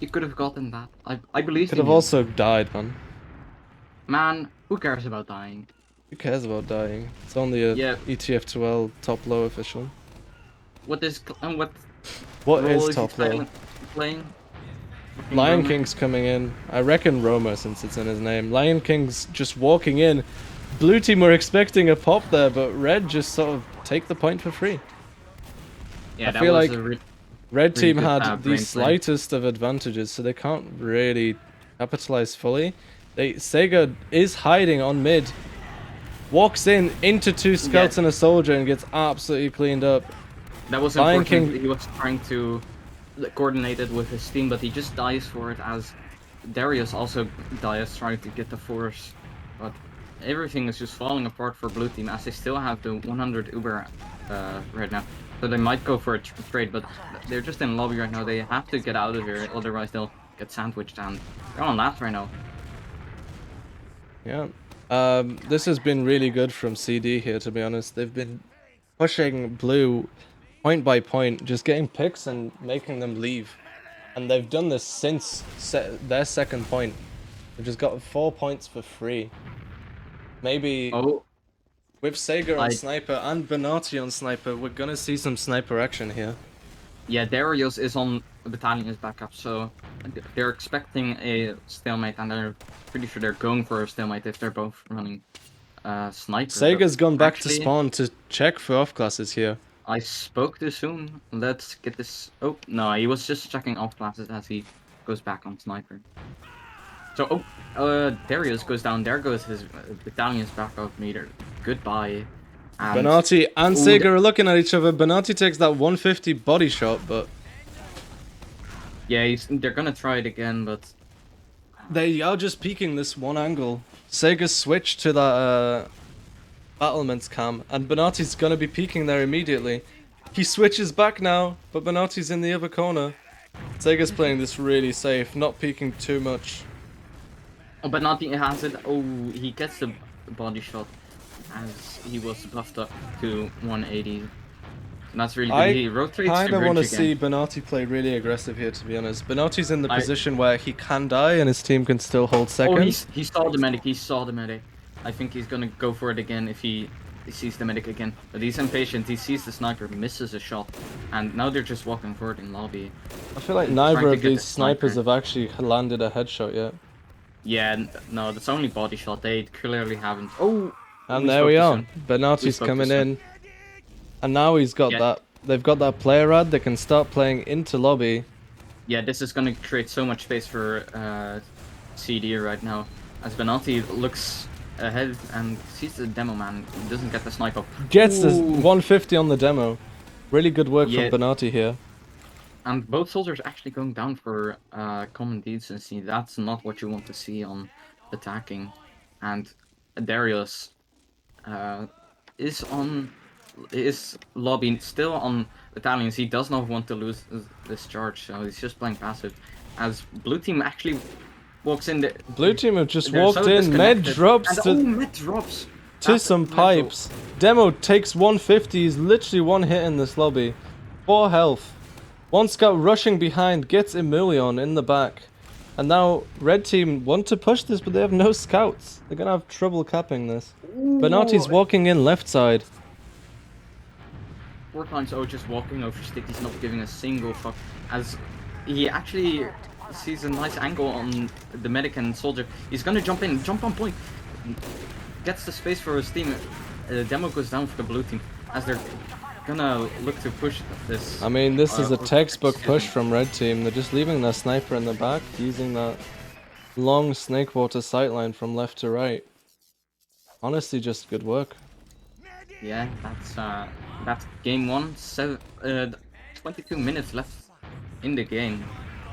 Speaker 3: You could have gotten that. I believe.
Speaker 1: Could have also died, man.
Speaker 3: Man, who cares about dying?
Speaker 1: Who cares about dying? It's only a
Speaker 3: Yeah.
Speaker 1: ETF2L top low official.
Speaker 3: What is and what
Speaker 1: What
Speaker 3: role
Speaker 1: is
Speaker 3: he
Speaker 1: top low?
Speaker 3: playing? Fucking
Speaker 1: Lion
Speaker 3: Roma?
Speaker 1: King's coming in. I reckon Roma, since it's in his name. Lion King's just walking in. Blue team were expecting a pop there, but red just sort of take the point for free.
Speaker 3: Yeah,
Speaker 1: I
Speaker 3: that
Speaker 1: feel
Speaker 3: was
Speaker 1: like
Speaker 3: a
Speaker 1: Red
Speaker 3: really
Speaker 1: team
Speaker 3: good
Speaker 1: had
Speaker 3: brain
Speaker 1: the
Speaker 3: play.
Speaker 1: slightest of advantages, so they can't really capitalize fully. Sega is hiding on mid. Walks in into two scouts and a soldier and gets absolutely cleaned up.
Speaker 3: That was
Speaker 1: Lion
Speaker 3: unfortunate.
Speaker 1: King-
Speaker 3: He was trying to coordinate it with his team, but he just dies for it as Darius also dies trying to get the force. But everything is just falling apart for blue team as they still have the 100 Uber right now. So they might go for a trade, but they're just in lobby right now. They have to get out of here, otherwise they'll get sandwiched, and they're on that right now.
Speaker 1: Yeah. This has been really good from CD here, to be honest. They've been pushing blue point by point, just getting picks and making them leave. And they've done this since their second point. They've just got 4 points for free. Maybe
Speaker 3: Oh,
Speaker 1: with Sega on
Speaker 3: I-
Speaker 1: sniper and Benatti on sniper, we're gonna see some sniper action here.
Speaker 3: yeah, Darius is on battalion's backup, so they're expecting a stalemate, and they're pretty sure they're going for a stalemate if they're both running sniper. but
Speaker 1: Sega's gone back to
Speaker 3: actually,
Speaker 1: spawn to check for off classes here.
Speaker 3: I spoke too soon. Let's get this. Oh no, he was just checking off classes as he goes back on sniper. So Darius goes down. There goes his battalion's backup meter. Goodbye. And
Speaker 1: Benatti and
Speaker 3: Ooh,
Speaker 1: Sega are looking at each other. Benatti takes that 150 body shot, but
Speaker 3: yeah, they're gonna try it again, but
Speaker 1: they are just peeking this one angle. Sega switched to that battlements cam, and Benatti's gonna be peeking there immediately. He switches back now, but Benatti's in the other corner. Sega's playing this really safe, not peeking too much.
Speaker 3: but nothing has it. Oh, he gets the body shot as he was buffed up to 180. And that's really good. He
Speaker 1: I
Speaker 3: rotates
Speaker 1: kind
Speaker 3: to
Speaker 1: of want to
Speaker 3: bridge
Speaker 1: see
Speaker 3: again.
Speaker 1: Benatti play really aggressive here, to be honest. Benatti's in the
Speaker 3: I-
Speaker 1: position where he can die and his team can still hold
Speaker 3: Oh,
Speaker 1: second.
Speaker 3: he saw the medic. He saw the medic. I think he's gonna go for it again if he sees the medic again. But he's impatient. He sees the sniper, misses a shot, and now they're just walking forward in lobby.
Speaker 1: I feel like
Speaker 3: trying
Speaker 1: neither
Speaker 3: to
Speaker 1: of
Speaker 3: get
Speaker 1: these
Speaker 3: the sniper.
Speaker 1: snipers have actually landed a headshot yet.
Speaker 3: Yeah, no, that's only body shot. They clearly haven't. Oh,
Speaker 1: And
Speaker 3: we
Speaker 1: there
Speaker 3: spoke
Speaker 1: we
Speaker 3: too
Speaker 1: are.
Speaker 3: soon. We
Speaker 1: Benatti's
Speaker 3: spoke
Speaker 1: coming
Speaker 3: too soon.
Speaker 1: in. And now he's got
Speaker 3: Yeah.
Speaker 1: that. They've got that player ad. They can start playing into lobby.
Speaker 3: Yeah, this is gonna create so much space for CD right now. As Benatti looks ahead and sees the demo man, he doesn't get the snipe up.
Speaker 1: Gets the
Speaker 3: Ooh.
Speaker 1: 150 on the demo. Really good work
Speaker 3: Yeah.
Speaker 1: from Benatti here.
Speaker 3: And both soldiers actually going down for common decency. That's not what you want to see on attacking. And Darius is lobbying still on battalions. He does not want to lose this charge, so he's just playing passive. As blue team actually walks in,
Speaker 1: Blue team have just
Speaker 3: they're
Speaker 1: walked
Speaker 3: so
Speaker 1: in. Med
Speaker 3: disconnected.
Speaker 1: drops
Speaker 3: And,
Speaker 1: to,
Speaker 3: med drops
Speaker 1: to
Speaker 3: That's
Speaker 1: some
Speaker 3: mental.
Speaker 1: pipes. Demo takes 150. He's literally one hit in this lobby. 4 health. One scout rushing behind gets Emilion in the back. And now red team want to push this, but they have no scouts. They're gonna have trouble capping this. Benatti's walking in left side.
Speaker 3: 4 times just walking over stick. He's not giving a single fuck. As he actually sees a nice angle on the medic and soldier. He's gonna jump in, jump on point. Gets the space for his team. Demo goes down for the blue team as they're gonna look to push this.
Speaker 1: I mean, this is a textbook push from red team. They're just leaving their sniper in the back, using that long snakewater sightline from left to right. Honestly, just good work.
Speaker 3: Yeah, that's game one. 22 minutes left in the game.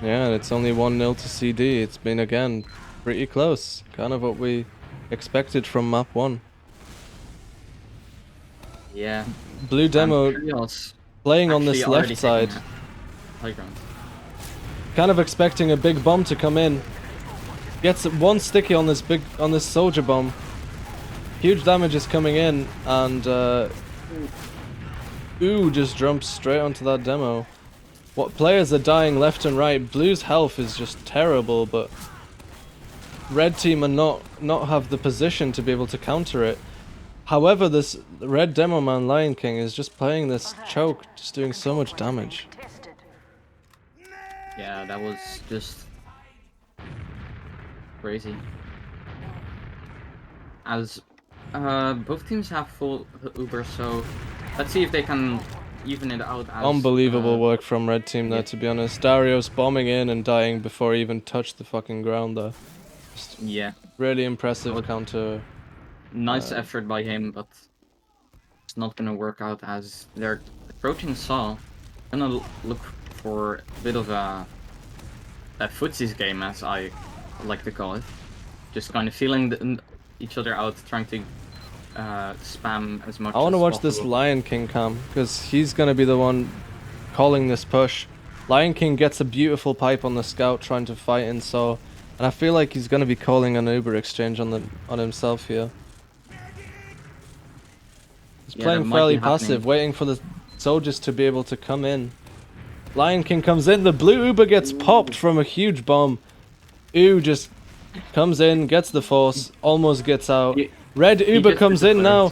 Speaker 1: Yeah, and it's only 1-0 to CD. It's been, again, pretty close. Kind of what we expected from map 1.
Speaker 3: Yeah.
Speaker 1: Blue Demo playing on this left side.
Speaker 3: Playground.
Speaker 1: Kind of expecting a big bomb to come in. Gets one sticky on this soldier bomb. Huge damage is coming in, and ooh, just jumps straight onto that demo. What players are dying left and right. Blue's health is just terrible, but red team are not have the position to be able to counter it. However, this red demo man Lion King is just playing this choke, just doing so much damage.
Speaker 3: Yeah, that was just crazy. As both teams have full Uber, so let's see if they can even it out. As,
Speaker 1: Unbelievable work from red team there, to be honest. Darius bombing in and dying before he even touched the fucking ground there. Just
Speaker 3: yeah,
Speaker 1: really impressive counter.
Speaker 3: Nice effort by him, but it's not gonna work out as they're approaching Saw. Gonna look for a bit of a footsies game, as I like to call it. Just kind of feeling each other out, trying to spam as much.
Speaker 1: I want to watch this
Speaker 3: possible.
Speaker 1: Lion King cam, because he's gonna be the one calling this push. Lion King gets a beautiful pipe on the scout, trying to fight in Saw, and I feel like he's gonna be calling an Uber exchange on himself here. He's playing fairly passive, waiting for the soldiers to be able to come in. Lion King comes in, the blue Uber gets popped from a huge bomb. Ooh, just comes in, gets the force, almost gets out. Red Uber comes in now.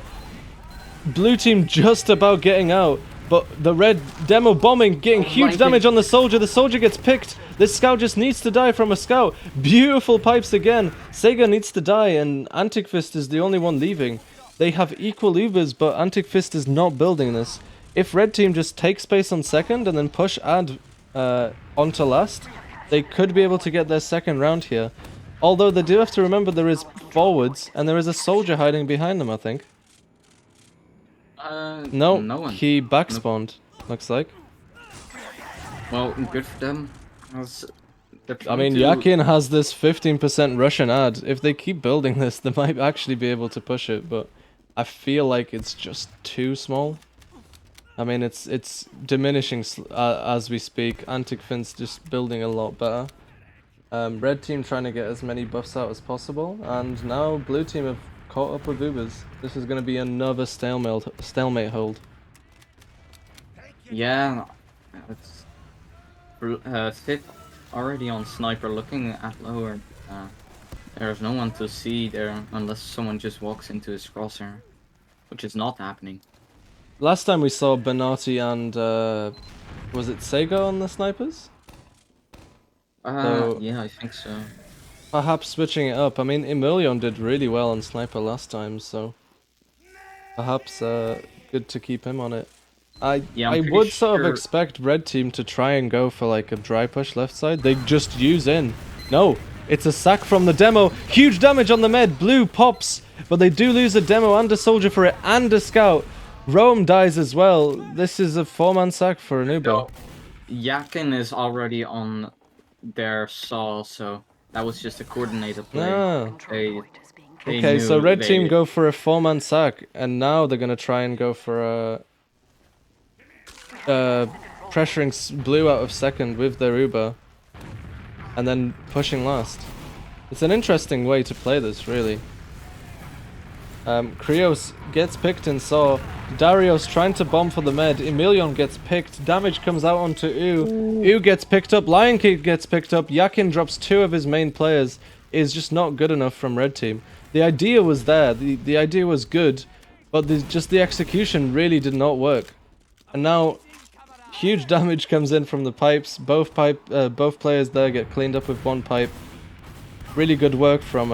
Speaker 1: Blue team just about getting out, but the red demo bombing, getting huge damage on the soldier. The soldier gets picked. This scout just needs to die from a scout. Beautiful pipes again. Sega needs to die, and Antic Fist is the only one leaving. They have equal Ubers, but Antic Fist is not building this. If red team just take space on second and then push ad onto last, they could be able to get their second round here. Although they do have to remember there is forwards, and there is a soldier hiding behind them, I think. No,
Speaker 3: one.
Speaker 1: he backspawned, looks like.
Speaker 3: Well, good for them.
Speaker 1: I mean, Yakin has this 15% Russian ad. If they keep building this, they might actually be able to push it, but I feel like it's just too small. I mean, it's diminishing as we speak. Antic Fin's just building a lot better. Red team trying to get as many buffs out as possible, and now blue team have caught up with Ubers. This is going to be another stalemate hold.
Speaker 3: Yeah, it's Fit already on sniper, looking at lower. There's no one to see there unless someone just walks into his crosshair, which is not happening.
Speaker 1: Last time we saw Benatti and was it Sega on the snipers? So,
Speaker 3: yeah, I think so.
Speaker 1: Perhaps switching it up. I mean, Emilion did really well on sniper last time, so perhaps good to keep him on it. I would sort of expect red team to try and go for like a dry push left side. They just use in. No, it's a sack from the demo. Huge damage on the med. Blue pops, but they do lose a demo and a soldier for it and a scout. Rome dies as well. This is a 4-man sack for an Uber.
Speaker 3: So, Yakin is already on their Saw, so that was just a coordinated play.
Speaker 1: Ah.
Speaker 3: They
Speaker 1: Okay, so red team go for a 4-man sack, and now they're gonna try and go for a pressuring blue out of second with their Uber, and then pushing last. It's an interesting way to play this, really. Krios gets picked and Saw. Darius trying to bomb for the med. Emilion gets picked. Damage comes out onto U gets picked up. Lion King gets picked up. Yakin drops 2 of his main players. Is just not good enough from red team. The idea was there. The idea was good, but just the execution really did not work. And now, Huge damage comes in from the pipes. Both players there get cleaned up with one pipe. Really good work from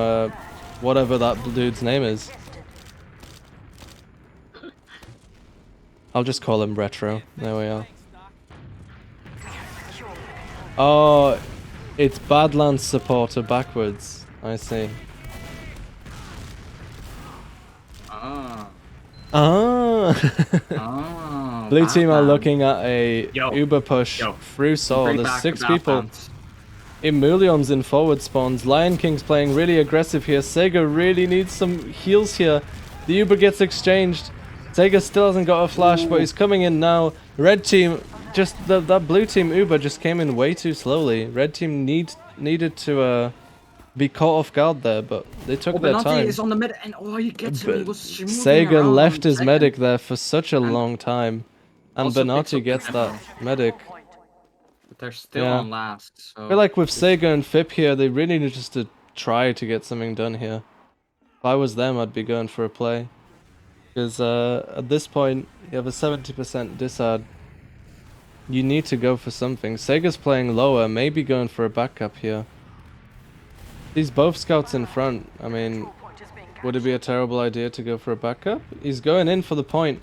Speaker 1: whatever that dude's name is. I'll just call him Retro. There we are. Oh, it's Badlands supporter backwards. I see.
Speaker 3: Ah.
Speaker 1: Ah.
Speaker 3: Ah.
Speaker 1: Blue team are
Speaker 3: Batman.
Speaker 1: looking at a
Speaker 3: Yo.
Speaker 1: Uber push
Speaker 3: Yo.
Speaker 1: through Saw.
Speaker 3: Bring
Speaker 1: There's
Speaker 3: back
Speaker 1: 6
Speaker 3: the
Speaker 1: people.
Speaker 3: Batmans.
Speaker 1: Emulion's in forward spawns. Lion King's playing really aggressive here. Sega really needs some heals here. The Uber gets exchanged. Sega still hasn't got a flash, but he's coming in now. Red team, just that blue team Uber just came in way too slowly. Red team needed to be caught off guard there, but they took their
Speaker 3: Benanti
Speaker 1: time.
Speaker 3: is on the mid, and he gets him. He was smoothing
Speaker 1: Sega
Speaker 3: around
Speaker 1: left
Speaker 3: on
Speaker 1: his
Speaker 3: second.
Speaker 1: medic there for such a
Speaker 3: And
Speaker 1: long time, and
Speaker 3: also picks
Speaker 1: Benatti
Speaker 3: up the
Speaker 1: gets that
Speaker 3: demo.
Speaker 1: medic.
Speaker 3: But they're still
Speaker 1: Yeah.
Speaker 3: on last. So
Speaker 1: I feel like with Sega and Fip here, they really need just to try to get something done here. If I was them, I'd be going for a play. Because at this point, you have a 70% disad. You need to go for something. Sega's playing lower, maybe going for a backup here. These both scouts in front. I mean, would it be a terrible idea to go for a backup? He's going in for the point.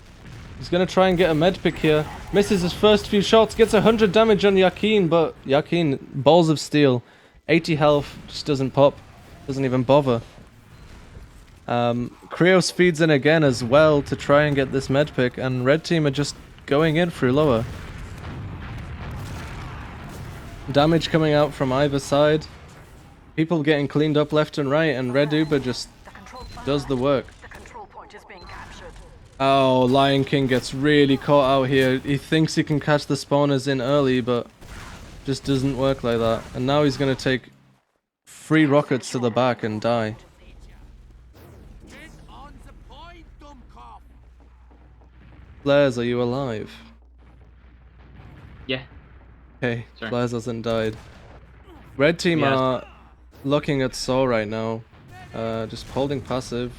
Speaker 1: He's going to try and get a med pick here. Misses his first few shots. Gets 100 damage on Yakin, but Yakin, balls of steel. 80 health, just doesn't pop. Doesn't even bother. Krios feeds in again as well to try and get this med pick, and red team are just going in through lower. Damage coming out from either side. People getting cleaned up left and right, and red Uber just does the work.
Speaker 4: The control point is being captured.
Speaker 1: Oh, Lion King gets really caught out here. He thinks he can catch the spawners in early, but just doesn't work like that. And now he's gonna take 3 rockets to the back and die. Flares, are you alive?
Speaker 3: yeah.
Speaker 1: Okay,
Speaker 3: Sure.
Speaker 1: Flares hasn't died. Red team
Speaker 3: Yes.
Speaker 1: are looking at Saw right now, just holding passive.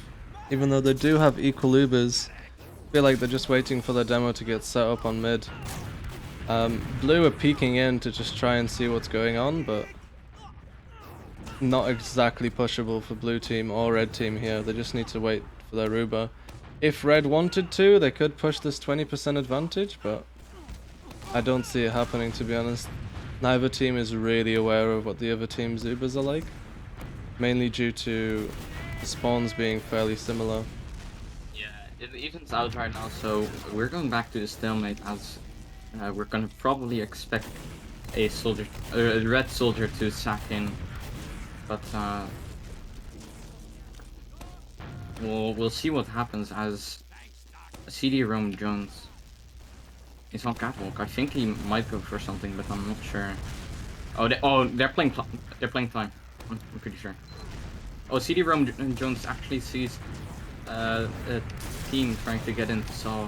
Speaker 1: Even though they do have equal Ubers, I feel like they're just waiting for the demo to get set up on mid. Blue are peeking in to just try and see what's going on, but not exactly pushable for blue team or red team here. They just need to wait for their Uber. If red wanted to, they could push this 20% advantage, but I don't see it happening, to be honest. Neither team is really aware of what the other team's Ubers are like, mainly due to the spawns being fairly similar.
Speaker 3: Yeah, it evens out right now, so we're going back to the stalemate as we're gonna probably expect a soldier, a red soldier to sack in, but we'll see what happens as CD Rome Jones is on catwalk. I think he might go for something, but I'm not sure. Oh, they're playing time. I'm pretty sure. Oh, CD Rome Jones actually sees a team trying to get into Saw.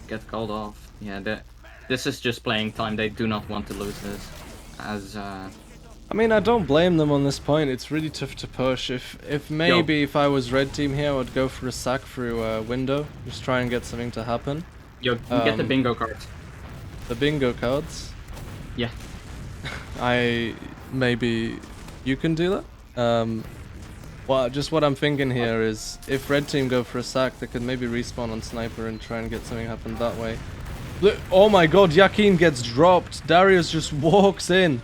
Speaker 3: Get called off. Yeah, this is just playing time. They do not want to lose this. As
Speaker 1: I mean, I don't blame them on this point. It's really tough to push. If maybe if I was red team here, I would go for a sack through a window. Just try and get something to happen.
Speaker 3: yo, get the bingo cards.
Speaker 1: The bingo cards.
Speaker 3: Yeah.
Speaker 1: Maybe you can do that. Well, just what I'm thinking here is if red team go for a sack, they could maybe respawn on sniper and try and get something happen that way. Look, oh my god, Yakin gets dropped. Darius just walks in.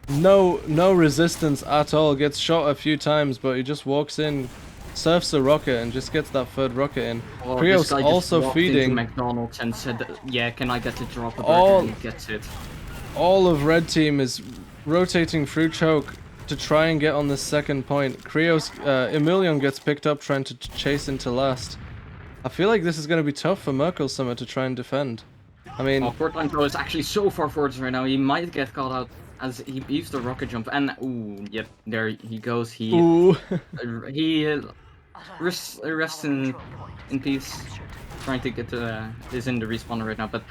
Speaker 1: No resistance at all. Gets shot a few times, but he just walks in, surfs a rocket, and just gets that 3rd rocket in.
Speaker 3: Oh,
Speaker 1: Krios
Speaker 3: this guy just
Speaker 1: also
Speaker 3: walked into
Speaker 1: feeding.
Speaker 3: McDonald's and said, "Yeah, can I get to drop a burger?"
Speaker 1: All-
Speaker 3: And he gets it.
Speaker 1: All of red team is rotating through choke to try and get on the 2nd point. Krios, Emilion gets picked up trying to chase into last. I feel like this is going to be tough for Merkelsommer to try and defend. I mean,
Speaker 3: Oh, Portland Pro is actually so far forwards right now. He might get called out as he used the rocket jump. And ooh, yep, there he goes. He
Speaker 1: ooh.
Speaker 3: rests in peace, trying to get is in the respawner right now. But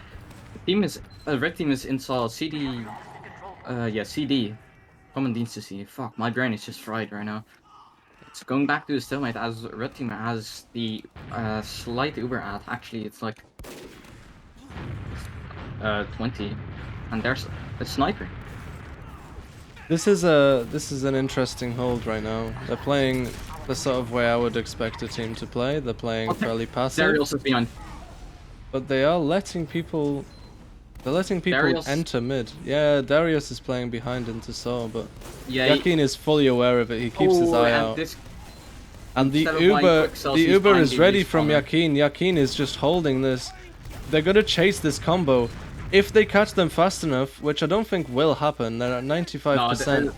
Speaker 3: the team is red team is in Saw. CD, CD. Common Decency. Fuck, my brain is just fried right now. It's going back to the stalemate as red team has the slight Uber ad. Actually, it's like 20, and there's a sniper.
Speaker 1: This is an interesting hold right now. They're playing the sort of way I would expect a team to play. They're playing fairly passive,
Speaker 3: Darius is behind.
Speaker 1: but they are letting people. They're letting people
Speaker 3: Darius-
Speaker 1: enter mid. Yeah, Darius is playing behind into Saw, but
Speaker 3: Yeah,
Speaker 1: Yakin is fully aware of it. He keeps his eye out. And the
Speaker 3: instead of buying
Speaker 1: Uber,
Speaker 3: quick sells,
Speaker 1: the
Speaker 3: he's
Speaker 1: Uber
Speaker 3: buying
Speaker 1: is ready
Speaker 3: these
Speaker 1: from
Speaker 3: stronger.
Speaker 1: Yakin. Yakin is just holding this. They're gonna chase this combo. If they catch them fast enough, which I don't think will happen, they're at 95%.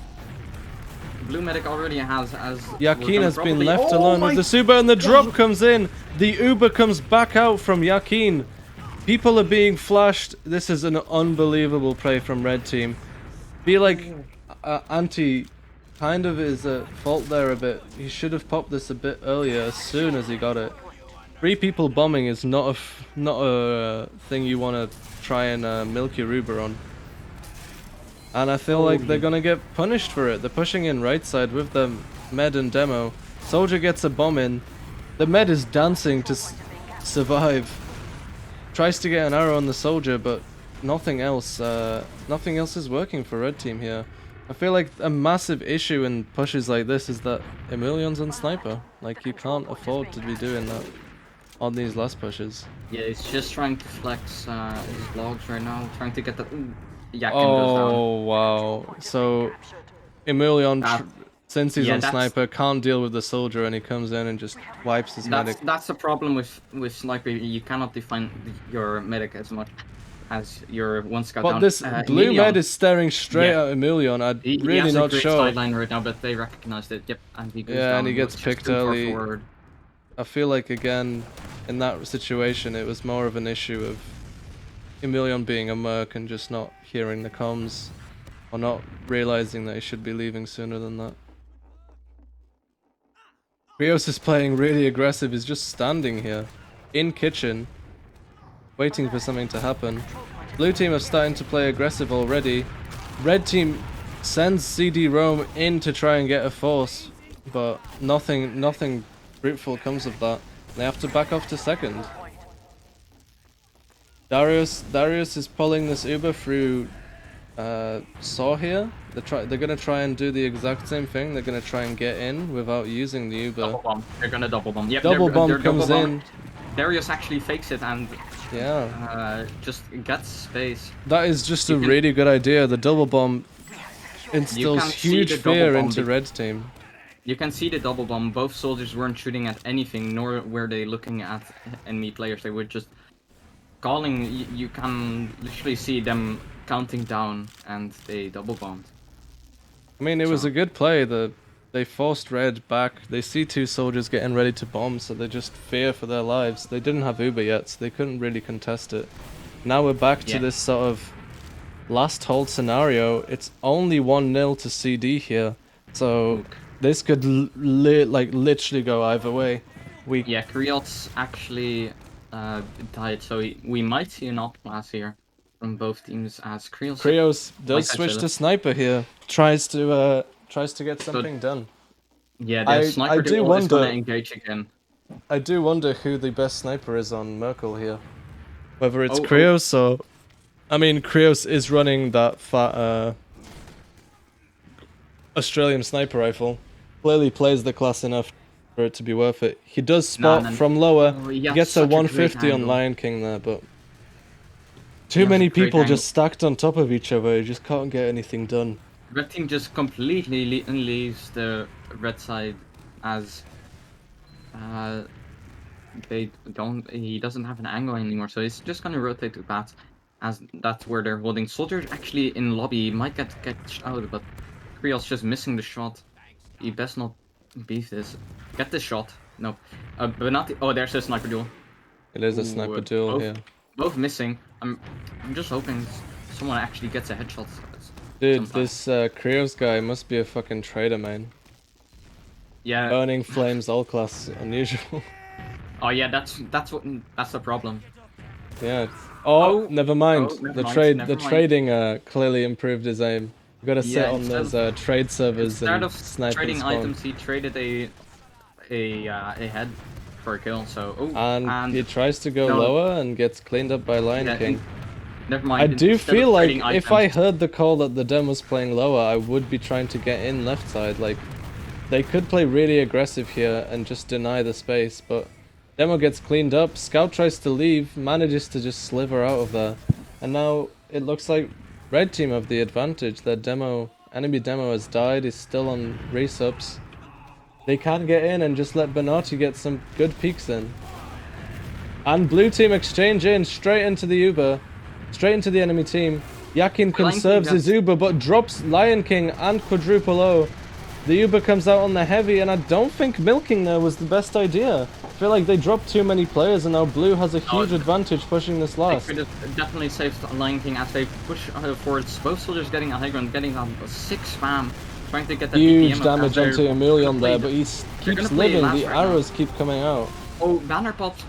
Speaker 3: Blue medic already has
Speaker 1: Yakin has been
Speaker 3: probably-
Speaker 1: left
Speaker 3: Oh
Speaker 1: alone
Speaker 3: my
Speaker 1: with the Suba, and the drop comes in. The Uber comes back out from Yakin. People are being flashed. This is an unbelievable play from Red Team. Feel like Anti kind of is at fault there a bit. He should have popped this a bit earlier, as soon as he got it. 3 people bombing is not a thing you want to try and milk your Uber on. And I feel like they're gonna get punished for it. They're pushing in right side with the med and demo. Soldier gets a bomb in. The med is dancing to survive. Tries to get an arrow on the soldier, but nothing else. Nothing else is working for Red Team here. I feel like a massive issue in pushes like this is that Emilion's on sniper. Like, you can't afford to be doing that on these last pushes.
Speaker 3: Yeah, he's just trying to flex his logs right now, trying to get the. Yakin goes down.
Speaker 1: Oh wow! So Emilion,
Speaker 3: That-
Speaker 1: since he's
Speaker 3: yeah,
Speaker 1: on
Speaker 3: that's-
Speaker 1: sniper, can't deal with the soldier, and he comes in and just wipes his medic.
Speaker 3: That's the problem with sniper. You cannot define your medic as much as your one scout
Speaker 1: But
Speaker 3: down.
Speaker 1: this blue
Speaker 3: Emilion,
Speaker 1: med is staring straight
Speaker 3: Yeah.
Speaker 1: at Emilion. I'm
Speaker 3: he
Speaker 1: really
Speaker 3: has a
Speaker 1: not
Speaker 3: great
Speaker 1: sure.
Speaker 3: sideline right now, but they recognized it. Yep, and he goes
Speaker 1: Yeah,
Speaker 3: down.
Speaker 1: and he gets
Speaker 3: was just
Speaker 1: picked
Speaker 3: too far
Speaker 1: early.
Speaker 3: forward.
Speaker 1: I feel like again, in that situation, it was more of an issue of Emilion being a merc and just not hearing the comms, or not realizing that he should be leaving sooner than that. Rios is playing really aggressive. He's just standing here, in kitchen, waiting for something to happen. Blue team are starting to play aggressive already. Red team sends CD-Roam in to try and get a force, but nothing fruitful comes of that. They have to back off to second. Darius is pulling this Uber through Saw here. They're gonna try and do the exact same thing. They're gonna try and get in without using the Uber.
Speaker 3: Double bomb. They're gonna double bomb. Yep,
Speaker 1: Double bomb
Speaker 3: they're
Speaker 1: comes
Speaker 3: double
Speaker 1: in.
Speaker 3: bomb. Darius actually fakes it and
Speaker 1: Yeah,
Speaker 3: just gets space.
Speaker 1: that is just
Speaker 3: You
Speaker 1: a
Speaker 3: can-
Speaker 1: really good idea. The double bomb
Speaker 3: You
Speaker 1: instills
Speaker 3: can see
Speaker 1: huge
Speaker 3: the double
Speaker 1: fear
Speaker 3: bomb
Speaker 1: into
Speaker 3: be-
Speaker 1: Red team.
Speaker 3: You can see the double bomb. Both soldiers weren't shooting at anything, nor were they looking at enemy players. They were just calling. You can literally see them counting down, and they double bombed.
Speaker 1: I mean, it was
Speaker 3: So-
Speaker 1: a good play. They forced Red back. They see 2 soldiers getting ready to bomb, so they just fear for their lives. They didn't have Uber yet, so they couldn't really contest it. Now we're back to
Speaker 3: Yeah.
Speaker 1: this sort of last hold scenario. It's only 1-0 to CD here, so this could literally go either way.
Speaker 3: Yeah, Kriot's actually died, so we might see an op class here from both teams as Kriot's.
Speaker 1: Krios does
Speaker 3: Like I
Speaker 1: switch
Speaker 3: said.
Speaker 1: to sniper here. Tries to get something done.
Speaker 3: Yeah, the
Speaker 1: I
Speaker 3: sniper
Speaker 1: do
Speaker 3: duel is gonna
Speaker 1: wonder-
Speaker 3: engage again.
Speaker 1: I do wonder who the best sniper is on Merkel here. Whether it's
Speaker 3: Oh,
Speaker 1: Krios or... I mean, Krios is running that fat Australian sniper rifle. Clearly plays the class enough for it to be worth it. He does spot
Speaker 3: no.
Speaker 1: from lower.
Speaker 3: Oh,
Speaker 1: He
Speaker 3: yeah,
Speaker 1: gets a
Speaker 3: such a great
Speaker 1: 150 on
Speaker 3: angle.
Speaker 1: Lion King there, but... Too
Speaker 3: Yeah,
Speaker 1: many
Speaker 3: it's a great
Speaker 1: people
Speaker 3: angle.
Speaker 1: just stacked on top of each other. You just can't get anything done.
Speaker 3: Red team just completely leaves the red side as they don't. He doesn't have an angle anymore, so he's just gonna rotate to bats, as that's where they're holding. Soldier actually in lobby might get out, but Krios just missing the shot. He best not beef this. Get this shot. No, but not. Oh, there's a sniper duel.
Speaker 1: It is a
Speaker 3: Ooh,
Speaker 1: sniper duel
Speaker 3: both-
Speaker 1: here.
Speaker 3: Both missing. I'm just hoping someone actually gets a headshot.
Speaker 1: Dude,
Speaker 3: sometimes.
Speaker 1: this Krios guy must be a fucking traitor, man.
Speaker 3: Yeah.
Speaker 1: Burning flames all class, unusual.
Speaker 3: Oh yeah, that's the problem.
Speaker 1: Yeah. Oh,
Speaker 3: Oh.
Speaker 1: never mind.
Speaker 3: Oh, never
Speaker 1: the
Speaker 3: mind,
Speaker 1: trade,
Speaker 3: never
Speaker 1: the
Speaker 3: mind.
Speaker 1: trading clearly improved his aim. You gotta sit
Speaker 3: Yeah,
Speaker 1: on
Speaker 3: instead
Speaker 1: those trade servers
Speaker 3: Instead
Speaker 1: and
Speaker 3: of
Speaker 1: snipe
Speaker 3: trading
Speaker 1: and spawn.
Speaker 3: items, he traded a head for a kill. So
Speaker 1: And he tries to go
Speaker 3: no.
Speaker 1: lower and gets cleaned up by Lion
Speaker 3: Yeah,
Speaker 1: King.
Speaker 3: Never
Speaker 1: I
Speaker 3: mind.
Speaker 1: do
Speaker 3: instead of
Speaker 1: feel like
Speaker 3: trading
Speaker 1: if I
Speaker 3: items-
Speaker 1: heard the call that the Dem was playing lower, I would be trying to get in left side. Like, they could play really aggressive here and just deny the space, but Demo gets cleaned up, Scout tries to leave, manages to just sliver out of there. And now it looks like Red Team have the advantage. Their enemy Demo has died, is still on resubs. They can get in and just let Bernardi get some good peeks in. And Blue Team exchange in straight into the Uber, straight into the enemy team. Yakin conserves his Uber but drops Lion King and Quadruple O. The Uber comes out on the heavy, and I don't think milking there was the best idea. I feel like they dropped too many players, and now Blue has a huge advantage pushing this
Speaker 3: They
Speaker 1: last.
Speaker 3: could have definitely saved Lion King as they push forwards. Both soldiers getting a high ground, getting a 6 spam, trying to get that
Speaker 1: Huge
Speaker 3: PPM
Speaker 1: damage
Speaker 3: up as
Speaker 1: onto
Speaker 3: they're
Speaker 1: Emilion
Speaker 3: gonna
Speaker 1: there,
Speaker 3: play
Speaker 1: but he
Speaker 3: they're
Speaker 1: keeps
Speaker 3: gonna play
Speaker 1: living.
Speaker 3: last
Speaker 1: The
Speaker 3: right now.
Speaker 1: arrows keep coming out.
Speaker 3: Oh, banner pops,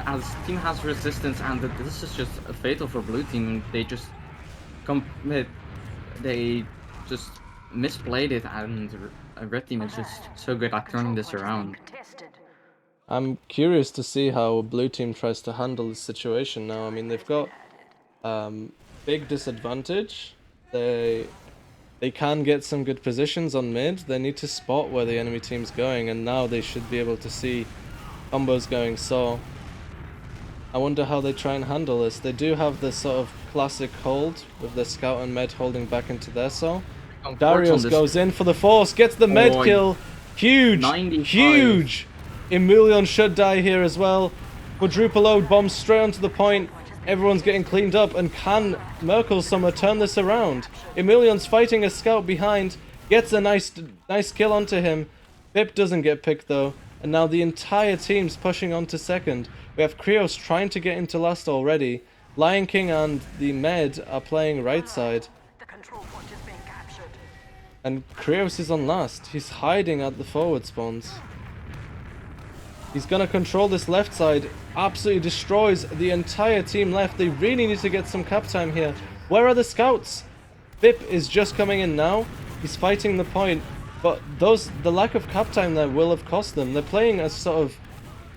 Speaker 3: as team has resistance, and this is just fatal for Blue Team. They just they just misplayed it, and Red Team is just so good at turning this around.
Speaker 1: I'm curious to see how Blue Team tries to handle the situation now. I mean, they've got big disadvantage. They can get some good positions on mid. They need to spot where the enemy team's going, and now they should be able to see combos going. So I wonder how they try and handle this. They do have this sort of classic hold with the Scout and Med holding back into their soul. Darius goes in for the force, gets the med kill. Huge,
Speaker 3: 95.
Speaker 1: huge. Emilion should die here as well. Quadruple O bombs straight onto the point. Everyone's getting cleaned up, and can Merkelsommer turn this around? Emilion's fighting a scout behind, gets a nice kill onto him. Bip doesn't get picked though, and now the entire team's pushing on to second. We have Krios trying to get into last already. Lion King and the Med are playing right side.
Speaker 4: The control point is being captured.
Speaker 1: And Krios is on last. He's hiding at the forward spawns. He's gonna control this left side. Absolutely destroys the entire team left. They really need to get some cap time here. Where are the scouts? Bip is just coming in now. He's fighting the point. But the lack of cap time there will have cost them. They're playing a sort of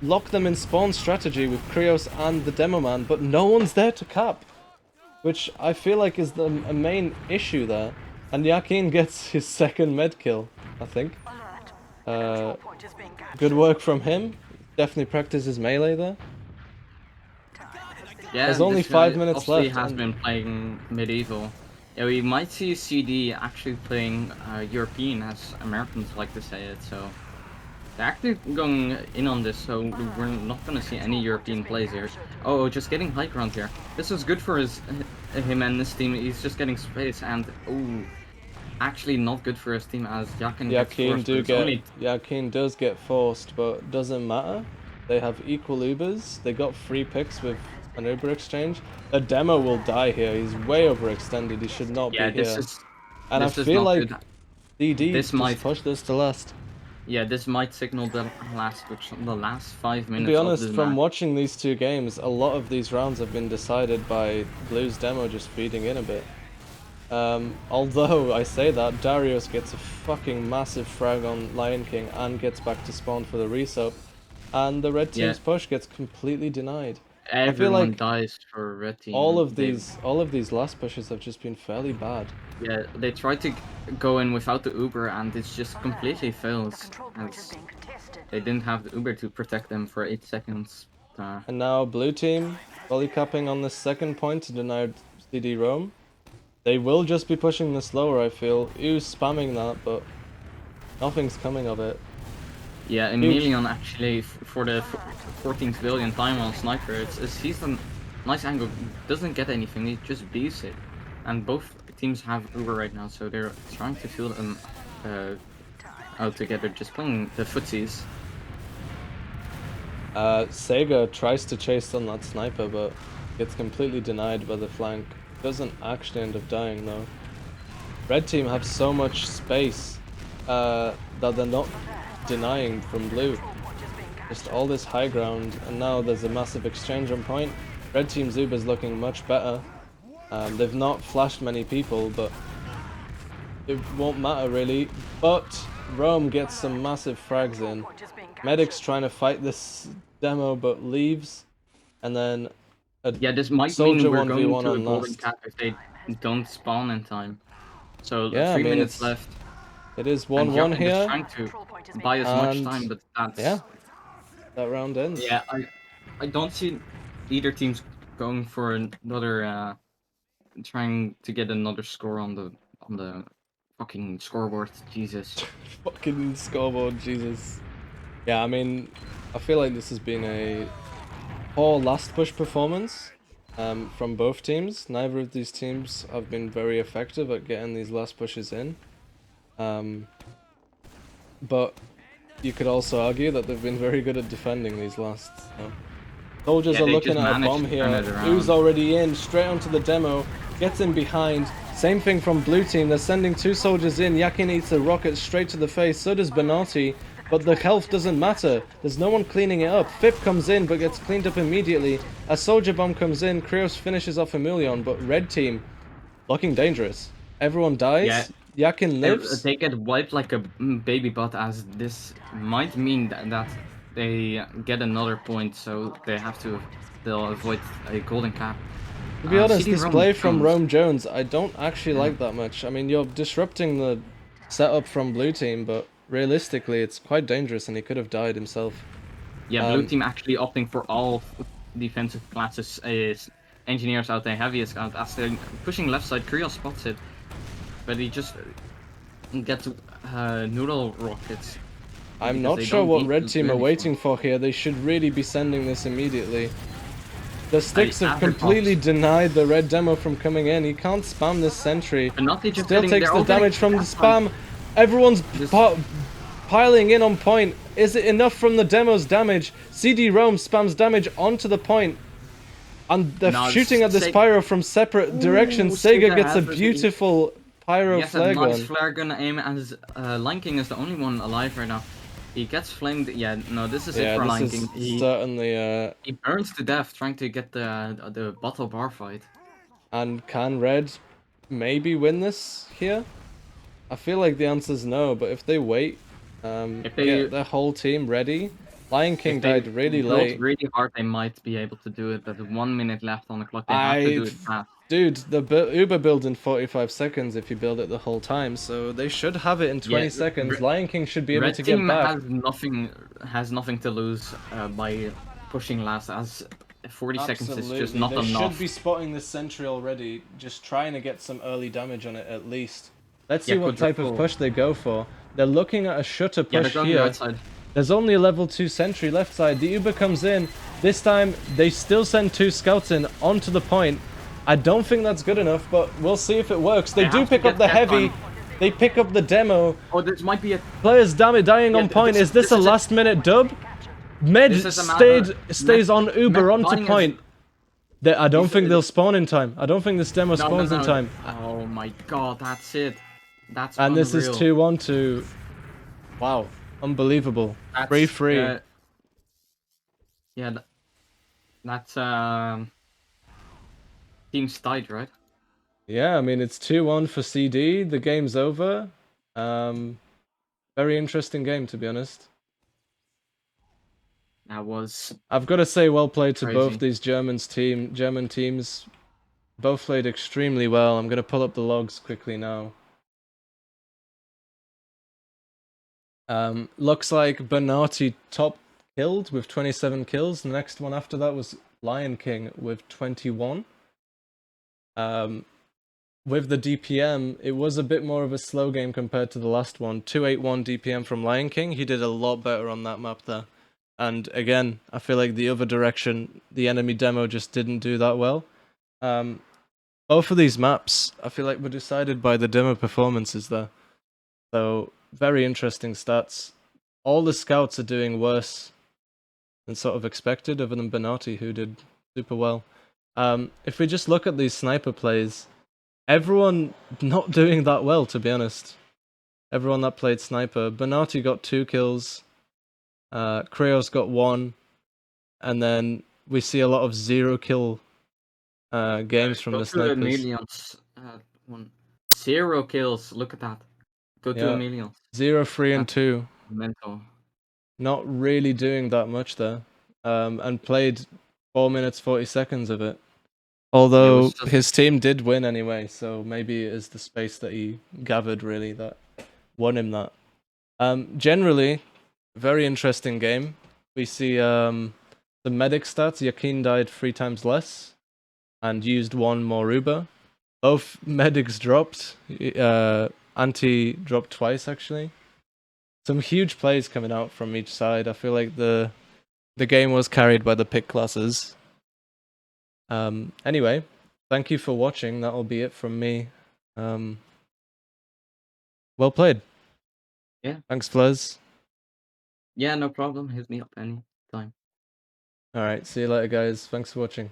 Speaker 1: lock them in spawn strategy with Krios and the Demo Man, but no one's there to cap. Which I feel like is a main issue there. And Yakin gets his second med kill, I think.
Speaker 4: Alert. The control point is being captured.
Speaker 1: Good work from him. Definitely practices melee there.
Speaker 3: Yeah,
Speaker 1: There's only
Speaker 3: this guy
Speaker 1: 5 minutes
Speaker 3: obviously
Speaker 1: left,
Speaker 3: has
Speaker 1: and-
Speaker 3: been playing medieval. Yeah, we might see CD actually playing European, as Americans like to say it. So they're actually going in on this. So we're not going to see any European plays here. Oh, just getting high ground here. This was good for him and his team. He's just getting space, and oh, actually not good for his team as Yakin gets forced, but it's only-
Speaker 1: Yakin does get forced, but doesn't matter. They have equal Ubers. They got free picks with an Uber exchange. A Demo will die here. He's way overextended. He should not
Speaker 3: yeah,
Speaker 1: be here.
Speaker 3: this is.
Speaker 1: And
Speaker 3: this
Speaker 1: I
Speaker 3: is
Speaker 1: feel
Speaker 3: not
Speaker 1: like
Speaker 3: good.
Speaker 1: DD
Speaker 3: This
Speaker 1: just
Speaker 3: might-
Speaker 1: push this to last.
Speaker 3: Yeah, this might signal the last 5 minutes.
Speaker 1: To be honest,
Speaker 3: of this
Speaker 1: from
Speaker 3: match.
Speaker 1: watching these two games, a lot of these rounds have been decided by Blue's Demo just feeding in a bit. Although I say that, Darius gets a fucking massive frag on Lion King and gets back to spawn for the resub, and the red team's push gets completely denied.
Speaker 3: Everyone
Speaker 1: like
Speaker 3: dies for red team.
Speaker 1: all of
Speaker 3: They-
Speaker 1: these last pushes have just been fairly bad.
Speaker 3: Yeah, they tried to go in without the Uber, and it's just completely
Speaker 4: The
Speaker 3: fails.
Speaker 4: control point is
Speaker 3: As
Speaker 4: being contested.
Speaker 3: they didn't have the Uber to protect them for 8 seconds.
Speaker 1: And now Blue Team volley capping on the second point to deny CD roam. They will just be pushing this lower, I feel. Ooze spamming that, but nothing's coming of it.
Speaker 3: Yeah, Emilion actually for the 14th billion time on Sniper, it's he's a nice angle, doesn't get anything, he just beats it. And both teams have Uber right now, so they're trying to feel them out together, just playing the footsies.
Speaker 1: Sega tries to chase on that sniper, but gets completely denied by the flank. Doesn't actually end up dying though. Red team have so much space that they're not denying from blue. Just all this high ground, and now there's a massive exchange on point. Red team's Uber's looking much better. They've not flashed many people, but it won't matter really. But Rome gets some massive frags in. Medic's trying to fight this Demo but leaves, and then
Speaker 3: Yeah, this might
Speaker 1: soldier
Speaker 3: mean we're going
Speaker 1: 1v1
Speaker 3: to a
Speaker 1: on
Speaker 3: golden
Speaker 1: last.
Speaker 3: cap if they don't spawn in time. So
Speaker 1: Yeah, I
Speaker 3: 3
Speaker 1: mean,
Speaker 3: minutes
Speaker 1: it's
Speaker 3: left.
Speaker 1: it is
Speaker 3: And
Speaker 1: 1-1
Speaker 3: Jakob is
Speaker 1: here,
Speaker 3: trying to buy as much time,
Speaker 1: and
Speaker 3: but that's
Speaker 1: yeah, that round ends.
Speaker 3: yeah. I don't see either team's going for another trying to get another score on the fucking scoreboard. Jesus.
Speaker 1: Fucking scoreboard, Jesus. Yeah, I mean, I feel like this has been a poor last push performance from both teams. Neither of these teams have been very effective at getting these last pushes in. But you could also argue that they've been very good at defending these lasts. So. Soldiers
Speaker 3: Yeah,
Speaker 1: are
Speaker 3: they
Speaker 1: looking
Speaker 3: just
Speaker 1: at a
Speaker 3: managed
Speaker 1: bomb
Speaker 3: to turn
Speaker 1: here.
Speaker 3: it around.
Speaker 1: Who's already in? Straight onto the demo. Gets in behind. Same thing from blue team. They're sending 2 soldiers in. Yakin eats a rocket straight to the face. So does Benati. But the health doesn't matter. There's no one cleaning it up. Fip comes in but gets cleaned up immediately. A soldier bomb comes in. Krios finishes off Emilion. But red team looking dangerous. Everyone
Speaker 3: Yeah.
Speaker 1: dies. Yakin lives.
Speaker 3: They get wiped like a baby butt, as this might mean that they get another point, so they'll avoid a golden cap.
Speaker 1: To be honest,
Speaker 3: CD
Speaker 1: this
Speaker 3: Rome
Speaker 1: play from
Speaker 3: Jones.
Speaker 1: Rome Jones, I don't actually like that much. I mean, you're disrupting the setup from blue team, but realistically, it's quite dangerous, and he could have died himself.
Speaker 3: Yeah, blue team actually opting for all defensive classes is engineers out there, heaviest out as they're pushing left side. Krios spots it, but he just gets noodle rockets.
Speaker 1: I'm
Speaker 3: because
Speaker 1: not
Speaker 3: they
Speaker 1: sure
Speaker 3: don't
Speaker 1: what
Speaker 3: need
Speaker 1: red
Speaker 3: to
Speaker 1: team
Speaker 3: do
Speaker 1: are
Speaker 3: anything.
Speaker 1: waiting for here. They should really be sending this immediately. The sticks have
Speaker 3: afterthoughts.
Speaker 1: completely denied the red demo from coming in. He can't spam this sentry.
Speaker 3: But not just
Speaker 1: Still
Speaker 3: getting,
Speaker 1: takes
Speaker 3: they're
Speaker 1: the
Speaker 3: all getting
Speaker 1: damage from the
Speaker 3: left side.
Speaker 1: spam. Everyone's
Speaker 3: This-
Speaker 1: piling in on point. Is it enough from the demo's damage? CD Rome spams damage onto the point. And they're
Speaker 3: No,
Speaker 1: shooting at this
Speaker 3: Sega-
Speaker 1: pyro from separate directions. Sega
Speaker 3: Sega
Speaker 1: gets a
Speaker 3: has a-
Speaker 1: beautiful pyro
Speaker 3: Yes, a
Speaker 1: flare
Speaker 3: nice
Speaker 1: gun.
Speaker 3: flare gun aim, as Lion King is the only one alive right now. He gets flamed. Yeah, no, this is it
Speaker 1: Yeah,
Speaker 3: for Lion
Speaker 1: this
Speaker 3: King.
Speaker 1: is certainly
Speaker 3: He burns to death trying to get the bottle bar fight.
Speaker 1: and can red maybe win this here? I feel like the answer's no, but if they wait,
Speaker 3: If they-
Speaker 1: get their whole team ready. Lion King
Speaker 3: If they
Speaker 1: died really
Speaker 3: build
Speaker 1: late.
Speaker 3: really hard, they might be able to do it. But 1 minute left on the clock, they have to do it fast.
Speaker 1: Dude, the Uber builds in 45 seconds if you build it the whole time, so they should have it in 20
Speaker 3: Yeah,
Speaker 1: seconds.
Speaker 3: Re-
Speaker 1: Lion King should be able
Speaker 3: Red
Speaker 1: to get
Speaker 3: team
Speaker 1: back.
Speaker 3: has nothing to lose by pushing last, as 40 seconds is just
Speaker 1: Absolutely.
Speaker 3: not
Speaker 1: They
Speaker 3: enough.
Speaker 1: should be spotting this sentry already, just trying to get some early damage on it at least. Let's see
Speaker 3: Yeah,
Speaker 1: what type of
Speaker 3: quadruple.
Speaker 1: push they go for. They're looking at a shutter
Speaker 3: Yeah, they're
Speaker 1: push
Speaker 3: going
Speaker 1: here.
Speaker 3: right side.
Speaker 1: There's only a level 2 sentry left side. The Uber comes in. This time, they still send 2 scouts in onto the point. I don't think that's good enough, but we'll see if it works. They
Speaker 3: They
Speaker 1: do
Speaker 3: have to
Speaker 1: pick up
Speaker 3: get
Speaker 1: the
Speaker 3: that
Speaker 1: heavy.
Speaker 3: one.
Speaker 1: They pick up the demo.
Speaker 3: Oh, this might be a
Speaker 1: Players dying on
Speaker 3: Yeah,
Speaker 1: point.
Speaker 3: this-
Speaker 1: Is this
Speaker 3: this
Speaker 1: a
Speaker 3: is a-
Speaker 1: last minute dub? Med
Speaker 3: This is a matter-
Speaker 1: stays on Uber
Speaker 3: Med
Speaker 1: onto
Speaker 3: buying is-
Speaker 1: point. I don't
Speaker 3: He's-
Speaker 1: think they'll spawn in time. I don't think this demo spawns in time.
Speaker 3: Oh my god, that's it. That's
Speaker 1: And this is
Speaker 3: unreal.
Speaker 1: 2-1 to... Wow. Unbelievable.
Speaker 3: That's,
Speaker 1: 3-3.
Speaker 3: Yeah, that's team's tied, right?
Speaker 1: Yeah, I mean, it's 2-1 for CD. The game's over. Very interesting game, to be honest.
Speaker 3: That was
Speaker 1: I've got to say, well played to both
Speaker 3: Crazy.
Speaker 1: these German teams. Both played extremely well. I'm going to pull up the logs quickly now. Looks like Bernati top killed with 27 kills. The next one after that was Lion King with 21. With the DPM, it was a bit more of a slow game compared to the last one. 281 DPM from Lion King. He did a lot better on that map there. And again, I feel like the other direction, the enemy demo just didn't do that well. Both of these maps, I feel like, were decided by the demo performances there. So, very interesting stats. All the scouts are doing worse than sort of expected, other than Benati, who did super well. If we just look at these sniper plays, everyone not doing that well, to be honest. Everyone that played sniper. Benati got 2 kills. Kreos got 1. And then we see a lot of 0 kill games from the snipers.
Speaker 3: Millions. 0 kills. Look at that. Go to
Speaker 1: Yeah.
Speaker 3: a million.
Speaker 1: 0, 3, and 2.
Speaker 3: Mental.
Speaker 1: Not really doing that much there. And played 4 minutes 40 seconds of it. Although
Speaker 3: just-
Speaker 1: his team did win anyway, so maybe it is the space that he gathered really that won him that. Generally, very interesting game. We see the medic stats. Yakin died 3 times less and used 1 more Uber. Both medics dropped. Anti dropped twice actually. Some huge plays coming out from each side. I feel like the game was carried by the pick classes. Anyway, thank you for watching. That'll be it from me. Well played.
Speaker 3: Yeah.
Speaker 1: Thanks, Flez.
Speaker 3: Yeah, no problem. Hit me up anytime.
Speaker 1: Alright, see you later, guys. Thanks for watching.